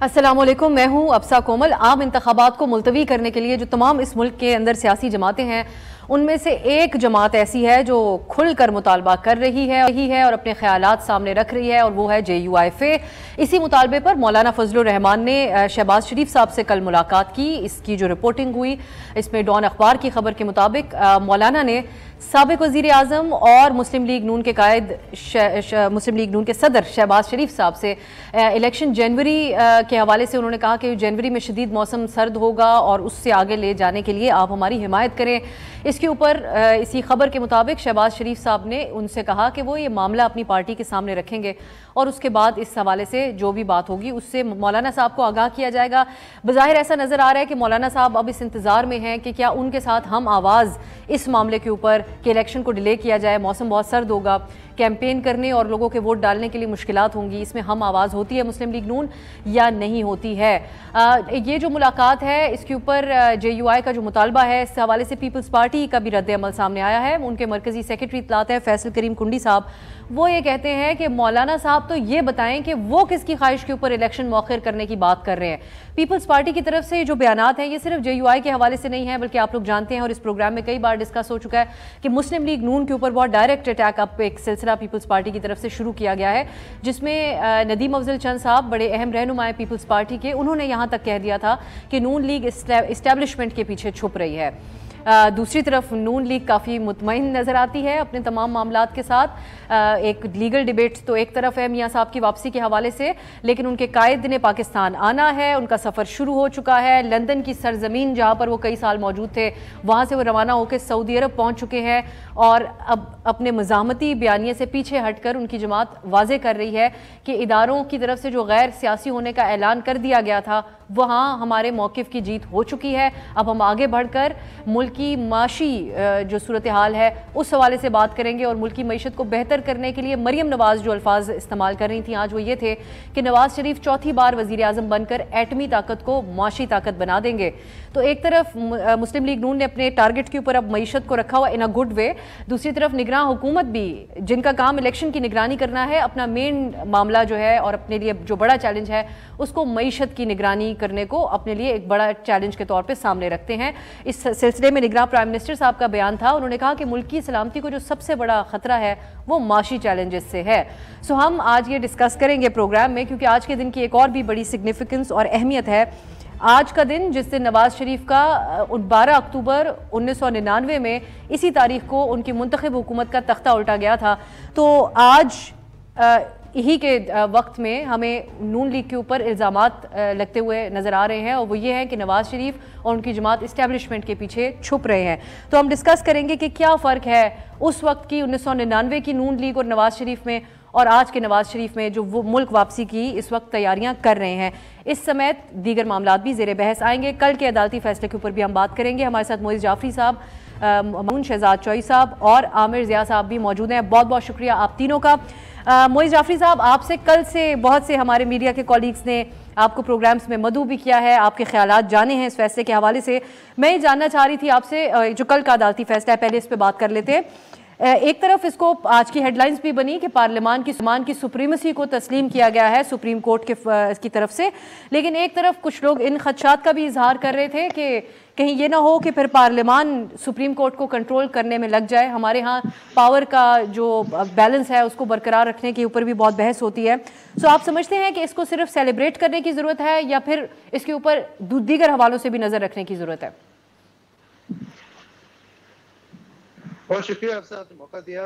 السلام علیکم، میں ہوں ابسا کومل۔ عام انتخابات کو ملتوی کرنے کے لیے جو تمام اس ملک کے اندر سیاسی جماعتیں ہیں، ان میں سے ایک جماعت ایسی ہے جو کھل کر مطالبہ کر رہی ہے اور اپنے خیالات سامنے رکھ رہی ہے، اور وہ ہے JUIFA۔ اسی مطالبے پر مولانا فضل الرحمان نے شہباز شریف صاحب سے کل ملاقات کی۔ اس کی جو رپورٹنگ ہوئی، اس میں ڈان اخبار کی خبر کے مطابق مولانا نے سابق وزیر اعظم اور مسلم لیگ نون کے قائد مسلم لیگ نون کے صدر شہباز شریف صاحب سے الیکشن جنوری کے حوالے سے انہوں نے کہا کہ جنوری میں شدید موسم سرد ہوگا اور اس سے آگے لے جانے کے لیے آپ ہماری حمایت کریں۔ اس کے اوپر اسی خبر کے مطابق شہباز شریف صاحب نے ان سے کہا کہ وہ یہ معاملہ اپنی پارٹی کے سامنے رکھیں گے اور اس کے بعد اس حوالے سے جو بھی بات ہوگی اس سے مولانا صاحب کو آگاہ کیا جائے گا۔ بظاہر ایسا نظر آ رہا ہے کہ مولانا صاحب اب اس انتظار میں ہیں کہ کیا ان کے ساتھ ہم آواز اس معاملے کے اوپر کہ الیکشن کو ڈیلے کیا جائے، موسم بہت سرد ہوگا، کیمپین کرنے اور لوگوں کے ووٹ ڈالنے کے لیے مشکلات ہوں گی، اس میں ہم آواز ہوتی ہے مسلم لیگ نون یا نہیں ہوتی ہے۔ یہ جو ملاقات ہے اس کے اوپر JUI کا جو مطالبہ ہے، اس حوالے سے پیپلز پارٹی کا بھی رد عمل سامنے آیا ہے۔ ان کے مرکزی سیکرٹری اطلاعات ہیں فیصل کریم کنڈی صاحب، وہ یہ کہتے ہیں کہ مولانا صاحب تو یہ بتائیں کہ وہ کس کی خواہش کے اوپر الیکشن مؤخر کرنے کی بات کر رہے ہیں۔ پیپلز پارٹی کی طرف سے جو بیانات ہیں یہ صرف JUI کے حوالے سے نہیں ہے، بلکہ آپ لوگ جانتے ہیں اور اس پروگرام میں کئی بار ڈسکس ہو چکا ہے کہ مسلم لیگ نون کے اوپر بہت ڈائریکٹ اٹیک اب ایک سلسلہ پیپلز پارٹی کی طرف سے شروع کیا گیا ہے، جس میں ندیم افضل چند صاحب بڑے اہم رہنما ہیں پیپلز پارٹی کے، انہوں نے یہاں تک کہہ دیا تھا کہ نون لیگ اسٹیبلشمنٹ کے پیچھے چھپ رہی ہے۔ دوسری طرف نون لیگ کافی مطمئن نظر آتی ہے اپنے تمام معاملات کے ساتھ۔ ایک لیگل ڈیبیٹ تو ایک طرف ہے میاں صاحب کی واپسی کے حوالے سے، لیکن ان کے قائد نے پاکستان آنا ہے، ان کا سفر شروع ہو چکا ہے۔ لندن کی سرزمین جہاں پر وہ کئی سال موجود تھے، وہاں سے وہ روانہ ہو کے سعودی عرب پہنچ چکے ہیں، اور اب اپنے مزاحمتی بیانیے سے پیچھے ہٹ کر ان کی جماعت واضح کر رہی ہے کہ اداروں کی طرف سے جو غیر سیاسی ہونے کا اعلان کر دیا گیا تھا، وہاں ہمارے موقف کی جیت ہو چکی ہے۔ اب ہم آگے بڑھ کر ملکی معاشی جو صورتحال ہے اس حوالے سے بات کریں گے، اور ملکی معیشت کو بہتر کرنے کے لیے مریم نواز جو الفاظ استعمال کر رہی تھیں آج وہ یہ تھے کہ نواز شریف چوتھی بار وزیر اعظم بن کر ایٹمی طاقت کو معاشی طاقت بنا دیں گے۔ تو ایک طرف مسلم لیگ نون نے اپنے ٹارگٹ کے اوپر اب معیشت کو رکھا ہوا ان اے گڈ وے، دوسری طرف نگراں حکومت بھی جن کا کام الیکشن کی نگرانی کرنا ہے، اپنا مین معاملہ جو ہے اور اپنے لیے جو بڑا چیلنج ہے اس کو معیشت کی نگرانی کرنے کو اپنے لیے ایک بڑا چیلنج کے طور پہ سامنے رکھتے ہیں۔ اس سلسلے میں نگراں پرائم منسٹر صاحب کا بیان تھا، انہوں نے کہا کہ ملک کی سلامتی کو جو سب سے بڑا خطرہ ہے وہ معاشی چیلنجز سے ہے۔ ہم آج یہ ڈسکس کریں گے پروگرام میں، کیونکہ آج کے دن کی ایک اور بھی بڑی سگنیفیکنس اور اہمیت ہے۔ آج کا دن جس دن نواز شریف کا 12 اکتوبر 1999 میں اسی تاریخ کو ان کی منتخب حکومت کا تختہ الٹا گیا تھا، تو آج یہی کے وقت میں ہمیں نون لیگ کے اوپر الزامات لگتے ہوئے نظر آ رہے ہیں، اور وہ یہ ہیں کہ نواز شریف اور ان کی جماعت اسٹیبلشمنٹ کے پیچھے چھپ رہے ہیں۔ تو ہم ڈسکس کریں گے کہ کیا فرق ہے اس وقت کی 1999 کی نون لیگ اور نواز شریف میں اور آج کے نواز شریف میں جو وہ ملک واپسی کی اس وقت تیاریاں کر رہے ہیں۔ اس سمیت دیگر معاملات بھی زیر بحث آئیں گے۔ کل کے عدالتی فیصلے کے اوپر بھی ہم بات کریں گے۔ ہمارے ساتھ معز جعفری صاحب، ممنون شہزاد چوئی صاحب اور عامر ضیاء صاحب بھی موجود ہیں۔ بہت بہت شکریہ آپ تینوں کا۔ معز جعفری صاحب، آپ سے کل سے بہت سے ہمارے میڈیا کے کولیگز نے آپ کو پروگرامز میں مدعو بھی کیا ہے، آپ کے خیالات جانے ہیں اس فیصلے کے حوالے سے۔ میں یہ جاننا چاہ رہی تھی آپ سے، جو کل کا عدالتی فیصلہ ہے پہلے اس پہ بات کر لیتے ہیں۔ ایک طرف اس کو آج کی ہیڈ لائنز بھی بنی کہ پارلیمان کی سپریمیسی کو تسلیم کیا گیا ہے سپریم کورٹ کی طرف سے، لیکن ایک طرف کچھ لوگ ان خدشات کا بھی اظہار کر رہے تھے کہ کہیں یہ نہ ہو کہ پھر پارلیمان سپریم کورٹ کو کنٹرول کرنے میں لگ جائے۔ ہمارے ہاں پاور کا جو بیلنس ہے اس کو برقرار رکھنے کے اوپر بھی بہت بحث ہوتی ہے۔ آپ سمجھتے ہیں کہ اس کو صرف سیلیبریٹ کرنے کی ضرورت ہے یا پھر اس کے اوپر دیگر حوالوں سے بھی نظر رکھنے کی ضرورت ہے؟ بہت شکریہ آپ نے موقع دیا۔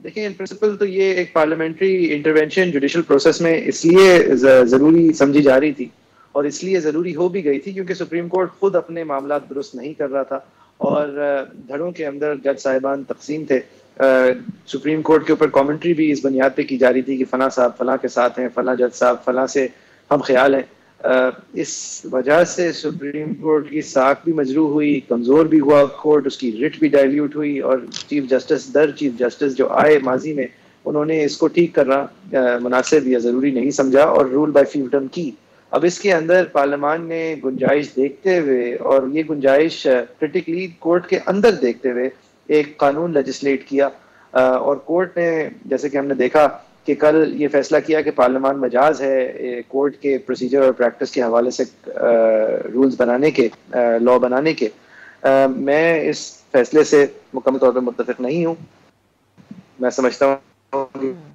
دیکھیں ان پرنسپل تو یہ ایک پارلیمنٹری انٹرونشن جوڈیشل پروسیس میں اس لیے ضروری سمجھی جا رہی تھی اور اس لیے ضروری ہو بھی گئی تھی کیونکہ سپریم کورٹ خود اپنے معاملات درست نہیں کر رہا تھا، اور دھڑوں کے اندر جج صاحبان تقسیم تھے۔ سپریم کورٹ کے اوپر کامنٹری بھی اس بنیاد پہ کی جا رہی تھی کہ فلاں صاحب فلاں کے ساتھ ہیں، فلاں جج صاحب فلاں سے ہم خیال ہیں۔ اس وجہ سے سپریم کورٹ کی ساکھ بھی مجروح ہوئی، کمزور بھی ہوا کورٹ، اس کی رٹ بھی ڈائلیوٹ ہوئی، اور چیف جسٹس جو آئے ماضی میں انہوں نے اس کو ٹھیک کرنا مناسب یا ضروری نہیں سمجھا اور رول بائی فیوڈم کی۔ اب اس کے اندر پارلیمان نے گنجائش دیکھتے ہوئے اور یہ گنجائش کرٹیکلی کورٹ کے اندر دیکھتے ہوئے ایک قانون لیجسلیٹ کیا، اور کورٹ نے جیسے کہ ہم نے دیکھا کہ کل یہ فیصلہ کیا کہ پارلیمان مجاز ہے کورٹ کے پروسیجر اور پریکٹس کے حوالے سے رولز بنانے کے، لا بنانے کے، میں اس فیصلے سے مکمل طور پر متفق نہیں ہوں. میں سمجھتا ہوں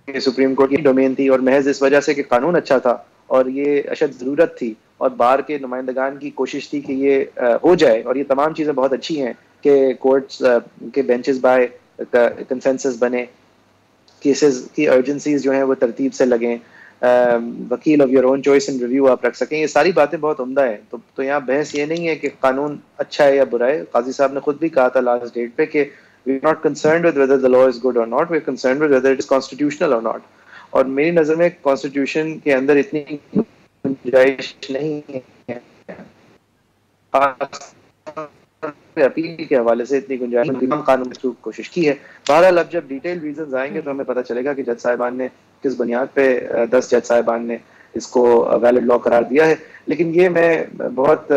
کہ سپریم کورٹ کی ڈومین تھی، اور محض اس وجہ سے کہ قانون اچھا تھا اور یہ اشد ضرورت تھی اور بار کے نمائندگان کی کوشش تھی کہ یہ ہو جائے، اور یہ تمام چیزیں بہت اچھی ہیں کہ کورٹس کے بینچز بائے کنسنسس بنے، کیسز کی ارجنسیز جو ہیں وہ ترتیب سے لگیں، وکیل of your own choice and review آپ رکھ سکیں. یہ ساری باتیں بہت عمدہ ہیں. تو یہاں بحث یہ نہیں ہے کہ قانون اچھا ہے یا برا ہے. قاضی صاحب نے خود بھی کہا تھا لاسٹ ڈیٹ پہ کہ we are not concerned with whether the law is good or not, we are concerned with whether it is constitutional or not. اور میری نظر میں کانسٹیٹیوشن کے اندر اتنی گنجائش نہیں ہے، اپیل کے حوالے سے اتنی گنجائش قانون کی کوشش کی ہے. بہرحال اب جب ڈیٹیل ریزنز آئیں گے تو ہمیں پتہ چلے گا کہ جج صاحبان نے کس بنیاد پہ 10 جج صاحبان نے اس کو ویلڈ لا قرار دیا ہے. لیکن یہ میں بہت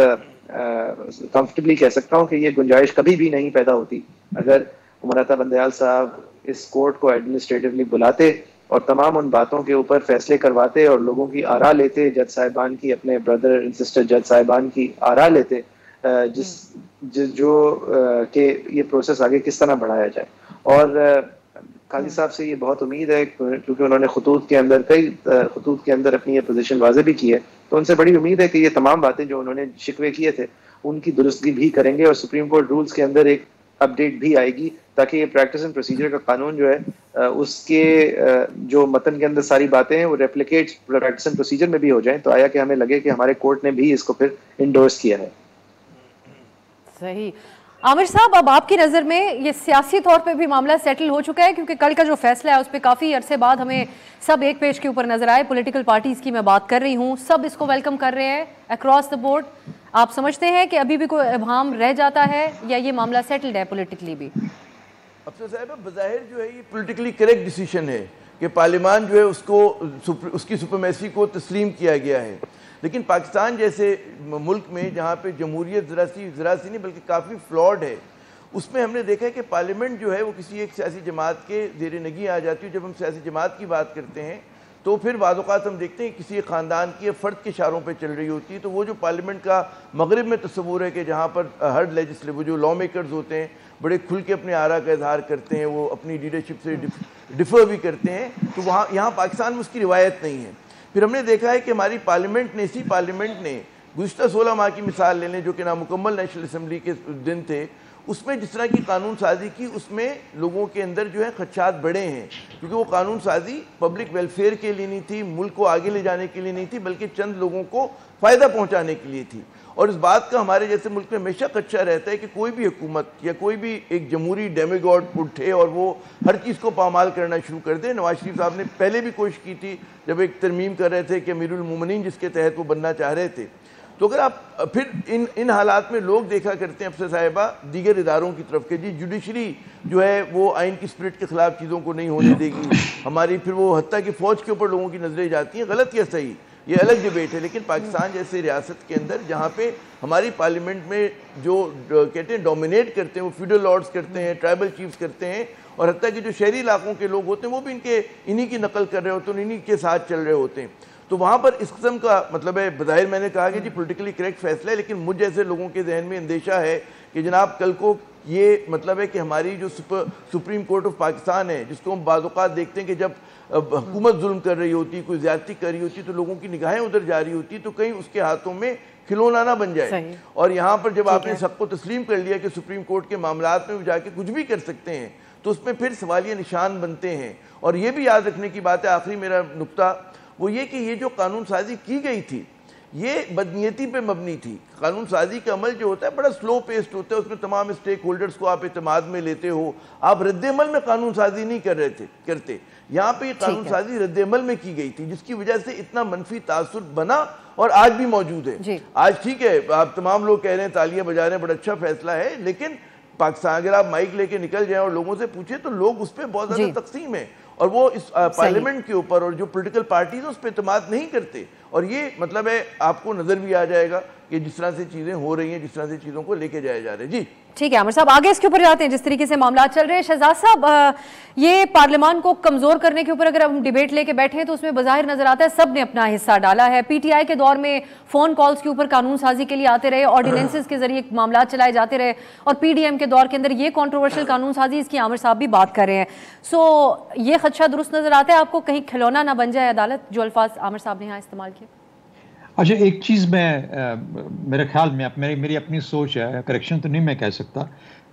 کمفرٹیبلی کہہ سکتا ہوں کہ یہ گنجائش کبھی بھی نہیں پیدا ہوتی اگر عمر عطا بندیال صاحب اس کورٹ کو ایڈمنسٹریٹولی بلاتے اور تمام ان باتوں کے اوپر فیصلے کرواتے اور لوگوں کی آراء لیتے، جج صاحبان کی، اپنے بردر اینڈ سسٹر جج صاحبان کی آراء لیتے، جو کہ یہ پروسیس آگے کس طرح بڑھایا جائے. اور قاضی صاحب سے یہ بہت امید ہے کیونکہ انہوں نے کئی خطوط کے اندر اپنی یہ پوزیشن واضح بھی کی ہے، تو ان سے بڑی امید ہے کہ یہ تمام باتیں جو انہوں نے شکوے کیے تھے ان کی درستگی بھی کریں گے، اور سپریم کورٹ رولز کے اندر ایک اپڈیٹ بھی آئے گی تاکہ یہ پریکٹس اینڈ پروسیجر کا قانون جو ہے اس کے جو متن کے اندر ساری باتیں ہیں وہ ریپلیکیٹ پریکٹس اینڈ پروسیجر میں بھی ہو جائیں، تو آیا کہ ہمیں لگے کہ ہمارے کورٹ نے بھی اس کو پھر انڈورس کیا ہے. صحیح. عامر صاحب، اب آپ کی نظر میں یہ سیاسی طور پہ بھی معاملہ سیٹل ہو چکا ہے؟ کیونکہ کل کا جو فیصلہ ہے اس پہ کافی عرصے بعد ہمیں سب ایک پیج کے اوپر نظر آئے. پولیٹیکل پارٹیز کی میں بات کر رہی ہوں، سب اس کو ویلکم کر رہے ہیں اکراس دا بورڈ. آپ سمجھتے ہیں کہ ابھی بھی کوئی ابہام رہ جاتا ہے یا یہ معاملہ سیٹلڈ ہے پولیٹیکلی بھی؟ افسر صاحب، بظاہر جو ہے یہ پولیٹیکلی کریکٹ ڈیسیشن ہے کہ پارلیمان جو ہے اس کی سپریمیسی کو تسلیم کیا گیا ہے. لیکن پاکستان جیسے ملک میں جہاں پہ جمہوریت ذرا سی نہیں بلکہ کافی فلاڈ ہے، اس میں ہم نے دیکھا ہے کہ پارلیمنٹ جو ہے وہ کسی ایک سیاسی جماعت کے زیر نگیں آ جاتی ہے. جب ہم سیاسی جماعت کی بات کرتے ہیں تو پھر بعض اوقات ہم دیکھتے ہیں کسی ایک خاندان کی فرد کے اشاروں پہ چل رہی ہوتی ہے. تو وہ جو پارلیمنٹ کا مغرب میں تصور ہے کہ جہاں پر ہر لیجسلیٹو جو لا میکرز ہوتے ہیں بڑے کھل کے اپنے آراء کا اظہار کرتے ہیں، وہ اپنی لیڈرشپ سے ڈفر بھی کرتے ہیں، تو یہاں پاکستان میں اس کی روایت نہیں ہے. پھر ہم نے دیکھا ہے کہ ہماری اسی پارلیمنٹ نے گزشتہ 16 ماہ کی مثال لے لیں جو کہ نامکمل نیشنل اسمبلی کے دن تھے، اس میں جس طرح کی قانون سازی کی اس میں لوگوں کے اندر جو ہے خدشات بڑے ہیں، کیونکہ وہ قانون سازی پبلک ویلفیئر کے لیے نہیں تھی، ملک کو آگے لے جانے کے لیے نہیں تھی، بلکہ چند لوگوں کو فائدہ پہنچانے کے لیے تھی. اور اس بات کا ہمارے جیسے ملک میں ہمیشہ خدشہ رہتا ہے کہ کوئی بھی حکومت یا کوئی بھی ایک جمہوری ڈیمیگاڈ اٹھے اور وہ ہر چیز کو پامال کرنا شروع کر دے. نواز شریف صاحب نے پہلے بھی کوشش کی تھی جب ایک ترمیم کر رہے تھے کہ امیر المومنین جس کے تحت وہ بننا چاہ رہے تھے. تو اگر آپ پھر ان حالات میں لوگ دیکھا کرتے ہیں افسر صاحبہ دیگر اداروں کی طرف کہ جی جوڈیشری جو ہے وہ آئین کی اسپرٹ کے خلاف چیزوں کو نہیں ہونے دے گی ہماری، پھر وہ حتیٰ کہ فوج کے اوپر لوگوں کی نظریں جاتی ہیں. غلط یا صحیح یہ الگ ڈیبیٹ ہے، لیکن پاکستان جیسے ریاست کے اندر جہاں پہ ہماری پارلیمنٹ میں جو کہتے ہیں ڈومینیٹ کرتے ہیں وہ فیڈرل لارڈز کرتے ہیں، ٹرائبل چیفز کرتے ہیں، اور حتیٰ کہ جو شہری علاقوں کے لوگ ہوتے ہیں وہ بھی انہی کی نقل کر رہے ہوتے ہیں، انہی کے ساتھ چل رہے ہوتے ہیں. تو وہاں پر اس قسم کا مطلب ہے بظاہر میں نے کہا کہ جی پولیٹیکلی کریکٹ فیصلہ ہے، لیکن مجھ جیسے لوگوں کے ذہن میں اندیشہ ہے کہ جناب کل کو یہ مطلب ہے کہ ہماری جو سپریم کورٹ آف پاکستان ہے جس کو ہم بعض اوقات دیکھتے ہیں کہ جب حکومت ظلم کر رہی ہوتی، کوئی زیادتی کر رہی ہوتی تو لوگوں کی نگاہیں ادھر جا رہی ہوتی، تو کہیں اس کے ہاتھوں میں کھلونا نہ بن جائے. اور یہاں پر جب آپ نے سب کو تسلیم کر لیا کہ سپریم کورٹ کے معاملات میں جا کے کچھ بھی کر سکتے ہیں تو اس میں پھر سوالیہ نشان بنتے ہیں. اور یہ بھی یاد رکھنے کی بات ہے، آخری میرا نقطہ وہ یہ کہ یہ جو قانون سازی کی گئی تھی یہ بدنیتی پہ مبنی تھی. قانون سازی کا عمل جو ہوتا ہے بڑا سلو پیسٹ ہوتا ہے، اس میں تمام اسٹیک ہولڈرز کو آپ اعتماد میں لیتے ہو، آپ رد عمل میں قانون سازی نہیں کرتے. یہاں پہ یہ قانون سازی رد عمل میں کی گئی تھی جس کی وجہ سے اتنا منفی تاثر بنا اور آج بھی موجود ہے. آج ٹھیک ہے آپ تمام لوگ کہہ رہے ہیں تالیاں بجا رہے ہیں بڑا اچھا فیصلہ ہے، لیکن پاکستان اگر آپ مائک لے کے نکل جائیں اور لوگوں سے پوچھیں تو لوگ اس پہ بہت زیادہ تقسیم ہے، اور وہ اس پارلیمنٹ کے اوپر اور جو پولیٹیکل پارٹیز اس پہ اعتماد نہیں کرتے. اور یہ مطلب ہے آپ کو نظر بھی آ جائے گا کہ جس طرح سے چیزیں ہو رہی ہیں، جس طرح سے چیزوں کو لے کے جایا جا رہا ہے. جی ٹھیک ہے عامر صاحب، آگے اس کے اوپر جاتے ہیں جس طریقے سے معاملات چل رہے ہیں. شہزاد صاحب، یہ پارلیمان کو کمزور کرنے کے اوپر اگر ہم ڈیبیٹ لے کے بیٹھے ہیں تو اس میں بظاہر نظر آتا ہے سب نے اپنا حصہ ڈالا ہے. پی ٹی آئی کے دور میں فون کالز کے اوپر قانون سازی کے لیے آتے رہے، آرڈیننسز کے ذریعے معاملات چلائے جاتے رہے، اور پی ڈی ایم کے دور کے اندر یہ کنٹروورشل قانون سازی، اس کی عامر صاحب بھی بات کر رہے ہیں. سو یہ خدشہ درست نظر آتا ہے آپ کو کہیں کھلونا نہ بن جائے عدالت، جو الفاظ عامر صاحب نے یہاں استعمال کیے؟ اچھا، ایک چیز میں میرے خیال میں میری اپنی سوچ ہے، کریکشن تو نہیں میں کہہ سکتا.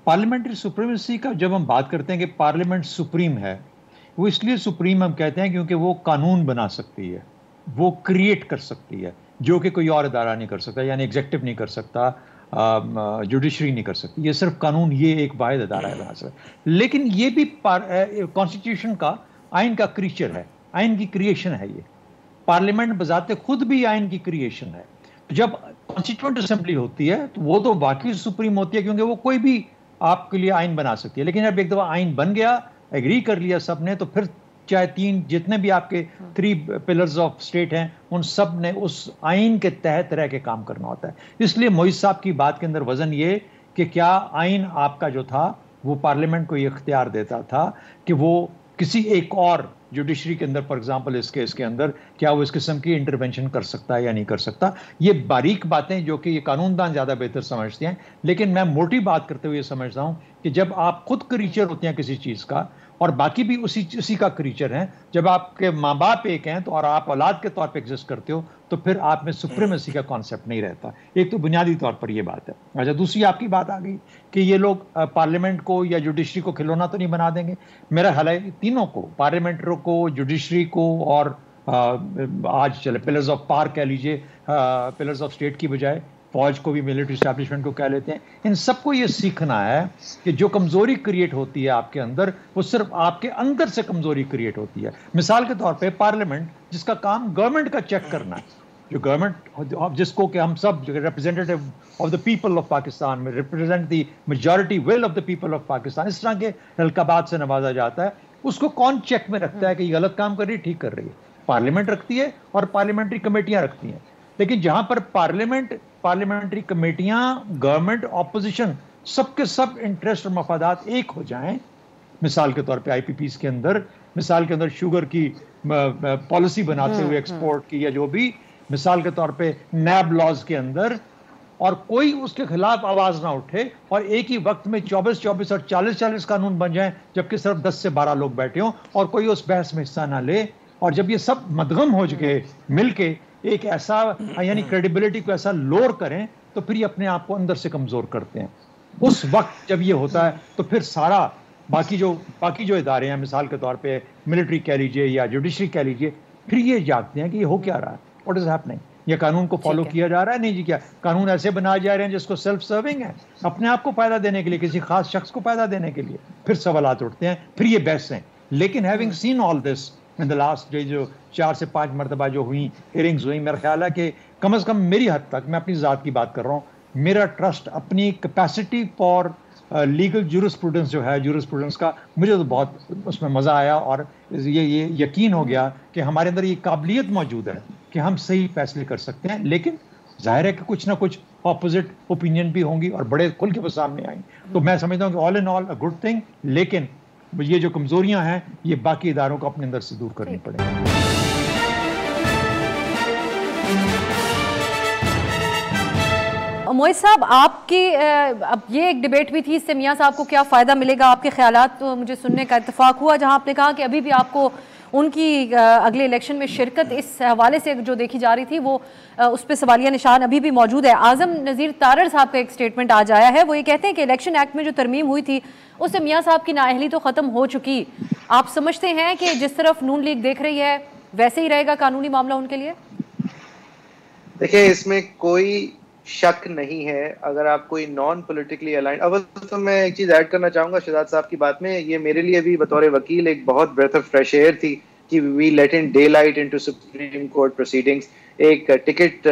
پارلیمنٹری سپریمیسی کا جب ہم بات کرتے ہیں کہ پارلیمنٹ سپریم ہے، وہ اس لیے سپریم ہم کہتے ہیں کیونکہ وہ قانون بنا سکتی ہے، وہ کریٹ کر سکتی ہے، جو کہ کوئی اور ادارہ نہیں کر سکتا. یعنی ایگزیکٹو نہیں کر سکتا، جوڈیشری نہیں کر سکتی. یہ صرف قانون، یہ ایک واحد ادارہ ہے بنا سکتا. لیکن یہ بھی کانسٹیٹیوشن کا، آئین کا کریچر ہے، آئین کی کریشن ہے. یہ پارلیمنٹ بذات خود بھی آئین کی کریشن ہے. جب کانسٹیٹیوئنٹ اسمبلی ہوتی ہے تو وہ تو واقعی سپریم ہوتی ہے، کیونکہ وہ کوئی بھی آپ کے لیے آئین بنا سکتی ہے. لیکن جب ایک دفعہ آئین بن گیا، ایگری کر لیا سب نے، تو پھر چاہے تین جتنے بھی آپ کے 3 پلرز آف اسٹیٹ ہیں، ان سب نے اس آئین کے تحت رہ کے کام کرنا ہوتا ہے. اس لیے معیز صاحب کی بات کے اندر وزن یہ کہ کیا آئین آپ کا جو تھا وہ پارلیمنٹ کو یہ اختیار دیتا تھا کہ وہ کسی ایک اور جوڈیشری کے اندر، فار ایگزامپل اس کیس کے اندر، کیا وہ اس قسم کی انٹرونشن کر سکتا ہے یا نہیں کر سکتا. یہ باریک باتیں جو کہ یہ قانون دان زیادہ بہتر سمجھتے ہیں. لیکن میں موٹی بات کرتے ہوئے یہ سمجھتا ہوں کہ جب آپ خود کریچر ہوتے ہیں کسی چیز کا، اور باقی بھی اسی کا کریچر ہیں، جب آپ کے ماں باپ ایک ہیں تو اور آپ اولاد کے طور پہ ایگزسٹ کرتے ہو، تو پھر آپ میں سپریمیسی کا کانسیپٹ نہیں رہتا. ایک تو بنیادی طور پر یہ بات ہے. اچھا، دوسری آپ کی بات آ گئی کہ یہ لوگ پارلیمنٹ کو یا جوڈیشری کو کھلونا تو نہیں بنا دیں گے. میرا حال ہے تینوں کو، پارلیمنٹ کو، جوڈیشری کو، اور آج چلے پلرز آف پار کہہ لیجیے، پلرز آف اسٹیٹ کی بجائے فوج کو بھی، ملٹری اسٹیبلشمنٹ کو کہہ لیتے ہیں. ان سب کو یہ سیکھنا ہے کہ جو کمزوری کریٹ ہوتی ہے آپ کے اندر، وہ صرف آپ کے اندر سے کمزوری کریٹ ہوتی ہے. مثال کے طور پہ پارلیمنٹ جس کا کام گورنمنٹ کا چیک کرنا ہے، جو گورنمنٹ جس کو کہ ہم سب representative of the people of Pakistan میں represent the majority will of the people of Pakistan, اس طرح کے القابات سے نوازا جاتا ہے، اس کو کون چیک میں رکھتا ہے کہ یہ غلط کام کر رہی ہے، ٹھیک کر رہی ہے؟ پارلیمنٹ رکھتی ہے، اور پارلیمنٹری کمیٹیاں رکھتی ہیں. لیکن جہاں پر پارلیمنٹری کمیٹیاں، گورنمنٹ، اپوزیشن، سب کے سب انٹرسٹ اور مفادات ایک ہو جائیں، مثال کے طور پہ آئی پی پیز کے اندر، مثال کے اندر شوگر کی پالیسی بناتے ہوئے ایکسپورٹ کی، یا جو بھی، مثال کے طور پہ نیب لاز کے اندر، اور کوئی اس کے خلاف آواز نہ اٹھے، اور ایک ہی وقت میں 24 اور 40 قانون بن جائیں، جبکہ صرف 10 سے 12 لوگ بیٹھے ہوں، اور کوئی اس بحث میں حصہ نہ لے. اور جب یہ سب مدغم ہو چکے مل کے ایک ایسا، یعنی کریڈیبلٹی کو ایسا لوڑ کریں، تو پھر یہ اپنے آپ کو اندر سے کمزور کرتے ہیں. اس وقت جب یہ ہوتا ہے تو پھر سارا باقی جو ادارے ہیں، مثال کے طور پہ ملٹری کہہ لیجیے یا جوڈیشری کہہ لیجیے، پھر یہ جاگتے ہیں کہ یہ ہو کیا رہا ہے، واٹ از ہیپننگ. یہ قانون کو فالو کیا جا رہا ہے؟ نہیں جی. کیا قانون ایسے بنائے جا رہے ہیں جس کو سیلف سرونگ ہے، اپنے آپ کو فائدہ دینے کے لیے، کسی خاص شخص کو فائدہ دینے کے لیے؟ پھر سوالات اٹھتے ہیں، پھر یہ بحث ہیں. لیکن having seen all this in the last day, جو 4 سے 5 مرتبہ جو ہوئی ہیئرنگز ہوئی، میرا خیال ہے کہ کم از کم میری حد تک، میں اپنی ذات کی بات کر رہا ہوں، میرا ٹرسٹ اپنی کیپیسٹی فار لیگل جورسپروڈنس جو ہے، جورسپروڈنس کا، مجھے تو بہت اس میں مزہ آیا، اور یہ یقین ہو گیا کہ ہمارے اندر یہ قابلیت موجود ہے کہ ہم صحیح فیصلے کر سکتے ہیں. لیکن ظاہر ہے کہ کچھ نہ کچھ اپوزٹ اوپینین بھی ہوں گی اور بڑے کھل کے وہ سامنے آئیں. تو میں سمجھتا ہوں کہ آل ان آل اے گڈ تھنگ. لیکن یہ جو کمزوریاں ہیں یہ باقی اداروں کو اپنے اندر سے دور کرنی پڑیں گی. معیز صاحب، آپ کی اب یہ ایک ڈیبیٹ بھی تھی، اس سے میاں صاحب کو کیا فائدہ ملے گا؟ آپ کے خیالات تو مجھے سننے کا اتفاق ہوا، جہاں آپ نے کہا کہ ابھی بھی آپ کو ان کی اگلے الیکشن میں شرکت اس حوالے سے جو دیکھی جا رہی تھی، وہ اس پہ سوالیہ نشان ابھی بھی موجود ہے. اعظم نذیر تارڑ صاحب کا ایک سٹیٹمنٹ آج آیا ہے، وہ یہ کہتے ہیں کہ الیکشن ایکٹ میں جو ترمیم ہوئی تھی اس سے میاں صاحب کی نااہلی تو ختم ہو چکی. آپ سمجھتے ہیں کہ جس طرف نون لیگ دیکھ رہی ہے ویسے ہی رہے گا قانونی معاملہ ان کے لیے؟ دیکھیں، اس میں کوئی شک نہیں ہے. اگر آپ کوئی نان پولیٹیکلی الائنڈ، اول تو میں ایک چیز ایڈ کرنا چاہوں گا شہزاد صاحب کی بات میں، یہ میرے لیے بھی بطور وکیل ایک بہت بریتھ آف فریش ایئر تھی کہ we let in daylight into Supreme Court proceedings. ایک ٹکٹ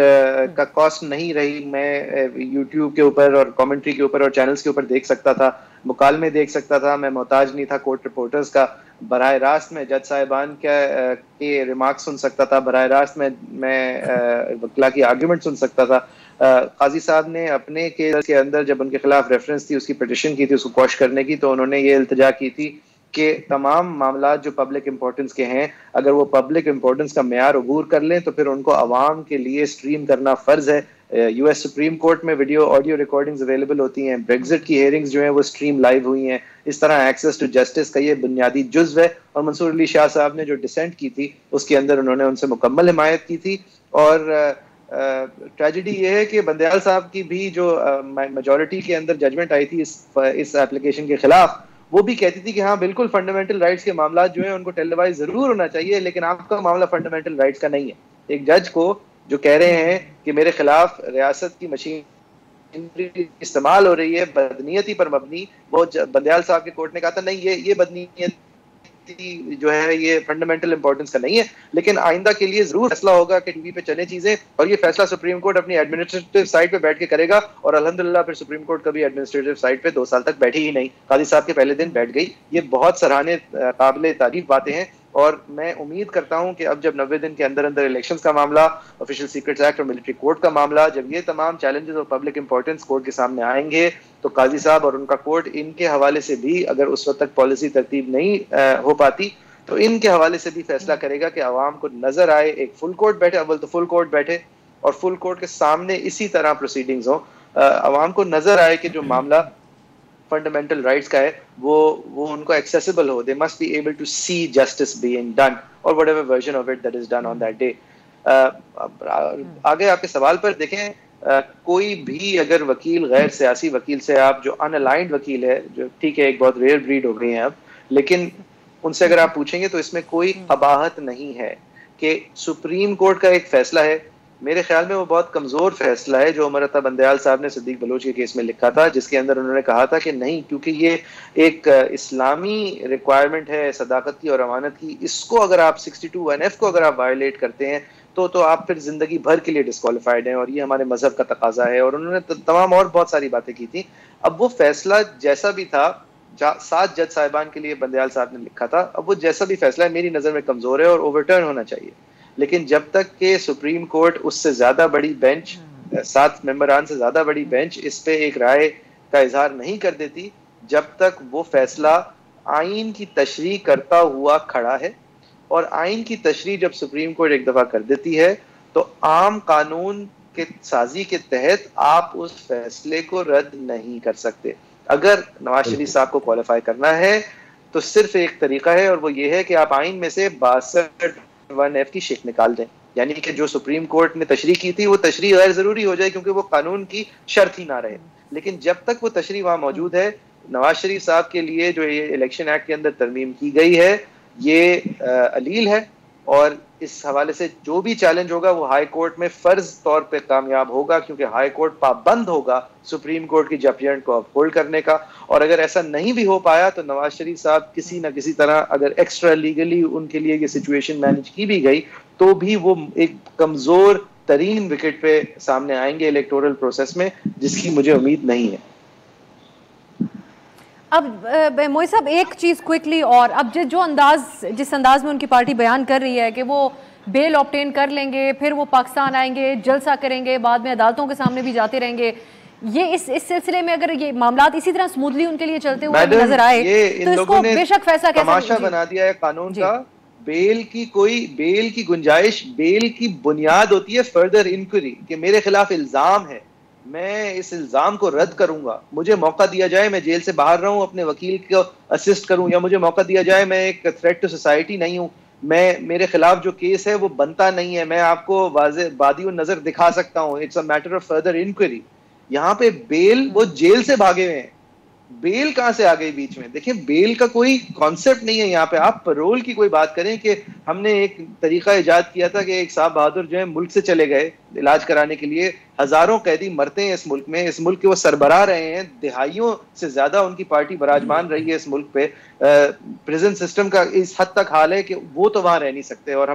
کا کاسٹ نہیں رہی. میں یوٹیوب کے اوپر اور کامنٹری کے اوپر اور چینلز کے اوپر دیکھ سکتا تھا، مکالمے دیکھ سکتا تھا. میں محتاج نہیں تھا کورٹ رپورٹرز کا. براہ راست میں جج صاحبان کے ریمارکس سن سکتا تھا. براہ راست میں وکلا کی آرگیومنٹ سن سکتا تھا. قاضی صاحب نے اپنے کیس کے اندر جب ان کے خلاف ریفرنس تھی، اس کی پٹیشن کی تھی اس کو کوش کرنے کی، تو انہوں نے یہ التجا کی تھی کہ تمام معاملات جو پبلک امپورٹنس کے ہیں اگر وہ پبلک امپورٹنس کا معیار عبور کر لیں تو پھر ان کو عوام کے لیے اسٹریم کرنا فرض ہے. یو ایس سپریم کورٹ میں ویڈیو آڈیو ریکارڈنگز اویلیبل ہوتی ہیں، بریگزٹ کی ہیئرنگز جو ہیں وہ اسٹریم لائیو ہوئی ہیں. اس طرح ایکسیس ٹو جسٹس کا یہ بنیادی جزو ہے. اور منصور علی شاہ صاحب نے جو ڈسینٹ کی تھی اس کے اندر انہوں نے ان سے مکمل حمایت کی تھی. اور ٹریجڈی یہ ہے کہ بندیال صاحب کی بھی جو میجورٹی کے اندر ججمنٹ آئی تھی اس ایپلیکیشن کے خلاف، وہ بھی کہتی تھی کہ ہاں بالکل فنڈامنٹل رائٹس کے معاملات جو ہیں ان کو ٹیلیوائز ضرور ہونا چاہیے، لیکن آپ کا معاملہ فنڈامنٹل رائٹس کا نہیں ہے. ایک جج کو جو کہہ رہے ہیں کہ میرے خلاف ریاست کی مشین استعمال ہو رہی ہے بدنیتی پر مبنی، وہ بندیال صاحب کے کورٹ نے کہا تھا نہیں یہ بدنیت جو ہے یہ فنڈامنٹل امپورٹنس کا نہیں ہے، لیکن آئندہ کے لیے ضرور فیصلہ ہوگا کہ ٹی وی پہ چلیں چیزیں، اور یہ فیصلہ سپریم کورٹ اپنی ایڈمنسٹریٹو سائٹ پہ بیٹھ کے کرے گا. اور الحمدللہ پھر سپریم کورٹ کبھی ایڈمنسٹریٹو سائٹ پہ 2 سال تک بیٹھی ہی نہیں، قاضی صاحب کے پہلے دن بیٹھ گئی. یہ بہت سراہنے قابل تعریف باتیں ہیں. اور میں امید کرتا ہوں کہ اب جب 90 دن کے اندر الیکشنز کا معاملہ، آفیشیل سیکرٹس ایکٹ اور ملٹری کورٹ کا معاملہ، جب یہ تمام چیلنجز اور پبلک امپورٹنس کورٹ کے سامنے آئیں گے تو قاضی صاحب اور ان کا کورٹ ان کے حوالے سے بھی اگر اس وقت تک پالیسی ترتیب نہیں ہو پاتی تو ان کے حوالے سے بھی فیصلہ کرے گا کہ عوام کو نظر آئے ایک فل کورٹ بیٹھے، اول تو فل کورٹ بیٹھے اور فل کورٹ کے سامنے اسی طرح پروسیڈنگز ہوں، عوام کو نظر آئے کہ جو معاملہ فنڈامنٹل رائٹس کا ہے وہ ان کو accessible who. They must be able to see justice being done or whatever version of it that is done on that day. آگے آپ کے سوال پر دیکھیں، کوئی بھی اگر وکیل غیر سیاسی وکیل سے آپ جو ان الائنڈ وکیل ہے، جو ٹھیک ہے ایک بہت ریئر بریڈ ہو گئی ہیں اب، لیکن ان سے اگر آپ پوچھیں گے تو اس میں کوئی قباحت نہیں ہے کہ سپریم کورٹ کا ایک فیصلہ ہے. میرے خیال میں وہ بہت کمزور فیصلہ ہے جو عمر عطا بندیال صاحب نے صدیق بلوچ کے کیس میں لکھا تھا، جس کے اندر انہوں نے کہا تھا کہ نہیں، کیونکہ یہ ایک اسلامی ریکوائرمنٹ ہے صداقت کی اور امانت کی، اس کو اگر آپ 62(1)(f) کو اگر آپ وائلیٹ کرتے ہیں تو آپ پھر زندگی بھر کے لیے ڈسکوالیفائڈ ہیں اور یہ ہمارے مذہب کا تقاضا ہے. اور انہوں نے تمام اور بہت ساری باتیں کی تھیں. اب وہ فیصلہ جیسا بھی تھا، 7 جج صاحبان کے لیے بندیال صاحب نے لکھا تھا، اب وہ جیسا بھی فیصلہ ہے میری نظر میں کمزور ہے اور اوورٹرن ہونا چاہیے. لیکن جب تک کہ سپریم کورٹ اس سے زیادہ بڑی بینچ، 7 ممبران سے زیادہ بڑی بینچ اس پہ ایک رائے کا اظہار نہیں کر دیتی، جب تک وہ فیصلہ آئین کی تشریح کرتا ہوا کھڑا ہے. اور آئین کی تشریح جب سپریم کورٹ ایک دفعہ کر دیتی ہے تو عام قانون کے سازی کے تحت آپ اس فیصلے کو رد نہیں کر سکتے. اگر نواز شریف صاحب کو کوالیفائی کرنا ہے تو صرف ایک طریقہ ہے، اور وہ یہ ہے کہ آپ آئین میں سے 62(1)(f) کی شک نکال دیں. یعنی کہ جو سپریم کورٹ نے تشریح کی تھی وہ تشریح غیر ضروری ہو جائے کیونکہ وہ قانون کی شرط ہی نہ رہے. لیکن جب تک وہ تشریح وہاں موجود ہے، نواز شریف صاحب کے لیے جو یہ الیکشن ایکٹ کے اندر ترمیم کی گئی ہے یہ علیل ہے. اور اس حوالے سے جو بھی چیلنج ہوگا وہ ہائی کورٹ میں فرض طور پہ کامیاب ہوگا، کیونکہ ہائی کورٹ پابند ہوگا سپریم کورٹ کی ججمنٹ کو اپہولڈ کرنے کا. اور اگر ایسا نہیں بھی ہو پایا تو نواز شریف صاحب کسی نہ کسی طرح اگر ایکسٹرا لیگلی ان کے لیے یہ سچویشن مینج کی بھی گئی تو بھی وہ ایک کمزور ترین وکٹ پہ سامنے آئیں گے الیکٹورل پروسیس میں، جس کی مجھے امید نہیں ہے. اب موئی صاحب ایک چیز کوئکلی، اور اب جس انداز میں ان کی پارٹی بیان کر رہی ہے کہ وہ بیل آبٹین کر لیں گے، پھر وہ پاکستان آئیں گے، جلسہ کریں گے، بعد میں عدالتوں کے سامنے بھی جاتے رہیں گے، یہ اس سلسلے میں اگر یہ معاملات اسی طرح سموتھلی ان کے لیے چلتے ہوئے نظر آئے تو اس کو بے شک فیصلہ کیسے تماشا بنا دیا ہے قانون کا. بیل کی گنجائش، بیل کی بنیاد ہوتی ہے فردر انکوائری کہ میرے خلاف الزام ہے، میں اس الزام کو رد کروں گا، مجھے موقع دیا جائے میں جیل سے باہر رہوں، اپنے وکیل کو اسسٹ کروں، یا مجھے موقع دیا جائے میں ایک تھریٹ ٹو سوسائٹی نہیں ہوں، میرے خلاف جو کیس ہے وہ بنتا نہیں ہے، میں آپ کو واضح بادی النظر دکھا سکتا ہوں، it's a matter of further inquiry. یہاں پہ بیل، وہ جیل سے بھاگے ہوئے ہیں، بیل کہاں سے آ گئی بیچ میں؟ دیکھیں بیل کا کوئی کانسیپٹ نہیں ہے یہاں پہ. آپ پرول کی کوئی بات کریں کہ ہم نے ایک طریقہ ایجاد کیا تھا کہ ایک صاحب بہادر جو ہے ملک سے چلے گئے علاج کرانے کے لیے، ہزاروں قیدی مرتے ہیں اس ملک میں، اس ملک کے وہ سربراہ رہے ہیں، دہائیوں سے زیادہ ان کی پارٹی براجمان رہی ہے اس ملک پہ. پریزن سسٹم کا اس حد تک حال ہے کہ وہ تو وہاں رہ نہیں سکتے. اور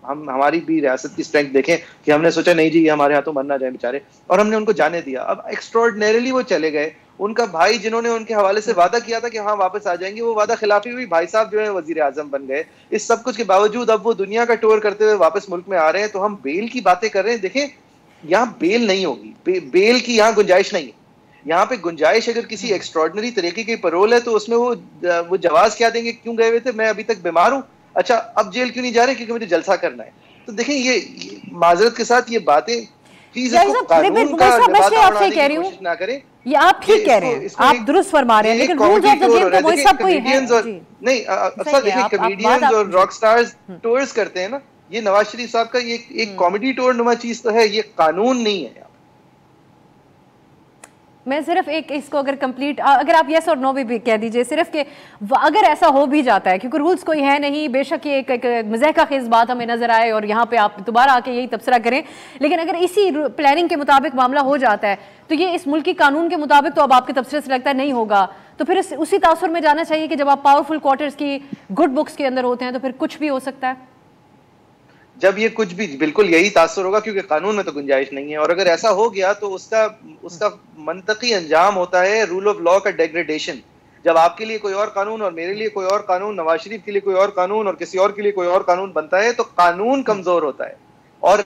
ہماری بھی ریاست کی اسٹرینتھ دیکھیں کہ ہم نے سوچا نہیں جی یہ ہمارے ہاتھوں مر نہ جائیں بیچارے، اور ہم نے ان کو جانے دیا. اب ایکسٹراڈنریلی وہ چلے گئے، ان کا بھائی جنہوں نے ان کے حوالے سے وعدہ کیا تھا کہ ہاں واپس آ جائیں گے، وہ وعدہ خلافی ہوئی، بھائی صاحب جو ہے وزیر اعظم بن گئے. اس سب کچھ کے باوجود اب وہ دنیا کا ٹور کرتے ہوئے واپس ملک میں آ رہے ہیں. تو ہم بیل کی باتیں کر رہے ہیں. دیکھیں یہاں بیل نہیں ہوگی, بیل کی یہاں گنجائش نہیں ہے. یہاں پہ گنجائش اگر کسی ایکسٹراڈنری طریقے کی پیرول ہے تو اس میں وہ جواز کیا دیں گے, کیوں گئے ہوئے تھے, میں ابھی تک بیمار ہوں, اچھا اب جیل کیوں نہیں جا رہے, کیونکہ مجھے جلسہ کرنا ہے. تو دیکھیں یہ معذرت کے ساتھ یہ باتیں پلیز اس کو قانون کا لبادہ اڑانے کی کوشش نہ کریں. یہ آپ ٹھیک کہہ رہے ہیں, آپ درست فرما رہے ہیں, لیکن رولز آف دی گیم کا وہ سب کوئی ہے نہیں. اکثر دیکھیں کمیڈینز اور راک سٹارز ٹورز کرتے ہیں نا, یہ نواز شریف صاحب کا یہ ایک کامیڈی ٹور نما چیز تو ہے, یہ قانون نہیں ہے. میں صرف ایک اس کو اگر کمپلیٹ, اگر آپ یس اور نو بھی کہہ دیجئے, صرف کہ اگر ایسا ہو بھی جاتا ہے, کیونکہ رولز کوئی ہے نہیں, بے شک یہ ایک مضحکہ خیز بات ہمیں نظر آئے اور یہاں پہ آپ دوبارہ آ کے یہی تبصرہ کریں, لیکن اگر اسی پلاننگ کے مطابق معاملہ ہو جاتا ہے تو یہ اس ملکی قانون کے مطابق تو اب آپ کے تبصرے سے لگتا ہے نہیں ہوگا, تو پھر اسی تاثر میں جانا چاہیے کہ جب آپ پاورفل کوارٹرز کی گڈ بکس کے اندر ہوتے ہیں تو پھر کچھ بھی ہو سکتا ہے. جب یہ کچھ بھی بالکل یہی تاثر ہوگا, کیونکہ قانون میں تو گنجائش نہیں ہے, اور اگر ایسا ہو گیا تو اس کا منطقی انجام ہوتا ہے رول آف لا کا ڈیگریڈیشن. جب آپ کے لیے کوئی اور قانون اور میرے لیے کوئی اور قانون, نواز شریف کے لیے کوئی اور قانون اور کسی اور کے لیے کوئی اور قانون بنتا ہے تو قانون کمزور ہوتا ہے. اور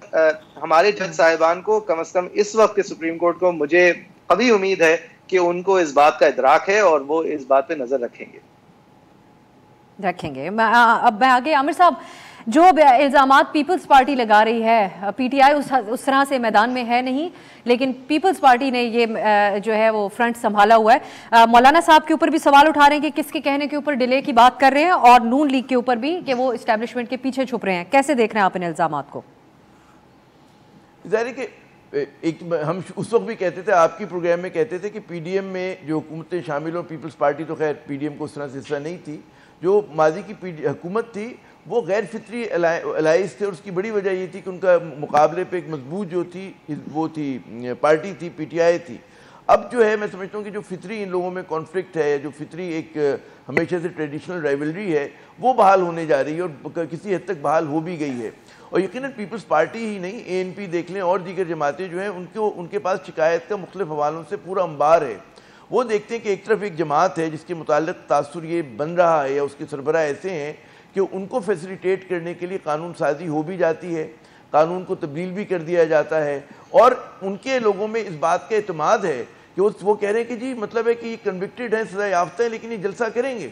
ہمارے جج صاحبان کو کم از کم اس وقت کے سپریم کورٹ کو مجھے قوی امید ہے کہ ان کو اس بات کا ادراک ہے اور وہ اس بات پہ نظر رکھیں گے. اب میں آگے عامر صاحب, جو الزامات پیپلز پارٹی لگا رہی ہے, پی ٹی آئی اس طرح سے میدان میں ہے نہیں, لیکن پیپلز پارٹی نے یہ جو ہے وہ فرنٹ سنبھالا ہوا ہے. مولانا صاحب کے اوپر بھی سوال اٹھا رہے ہیں کہ کس کے کہنے کے اوپر ڈیلے کی بات کر رہے ہیں, اور نون لیگ کے اوپر بھی کہ وہ اسٹیبلشمنٹ کے پیچھے چھپ رہے ہیں. کیسے دیکھ رہے ہیں آپ ان الزامات کو؟ ظاہر ہے کہ ہم اس وقت بھی کہتے تھے, آپ کی پروگرام میں کہتے تھے کہ پی ڈی ایم میں جو حکومتیں شامل ہوں, پیپلز پارٹی تو خیر پی ڈی ایم کو اس طرح سے حصہ نہیں تھی, جو ماضی کی حکومت تھی وہ غیر فطری الائنس تھے, اور اس کی بڑی وجہ یہ تھی کہ ان کا مقابلے پہ ایک مضبوط جو تھی وہ تھی پارٹی تھی, پی ٹی آئی تھی. اب جو ہے میں سمجھتا ہوں کہ جو فطری ان لوگوں میں کانفلکٹ ہے, جو فطری ایک ہمیشہ سے ٹریڈیشنل رائیولری ہے, وہ بحال ہونے جا رہی ہے اور کسی حد تک بحال ہو بھی گئی ہے. اور یقیناً پیپلز پارٹی ہی نہیں, اے این پی دیکھ لیں اور دیگر جماعتیں جو ہیں ان کے پاس شکایت کا مختلف حوالوں سے پورا انبار ہے. وہ دیکھتے ہیں کہ ایک طرف ایک جماعت ہے جس کے متعلق تاثر یہ بن رہا ہے یا اس کے سربراہ ایسے ہیں کہ ان کو فیسیلیٹیٹ کرنے کے لیے قانون سازی ہو بھی جاتی ہے, قانون کو تبدیل بھی کر دیا جاتا ہے, اور ان کے لوگوں میں اس بات کا اعتماد ہے کہ وہ کہہ رہے ہیں کہ جی مطلب ہے کہ یہ کنوکٹڈ ہیں, سزا یافتہ ہیں, لیکن یہ جلسہ کریں گے.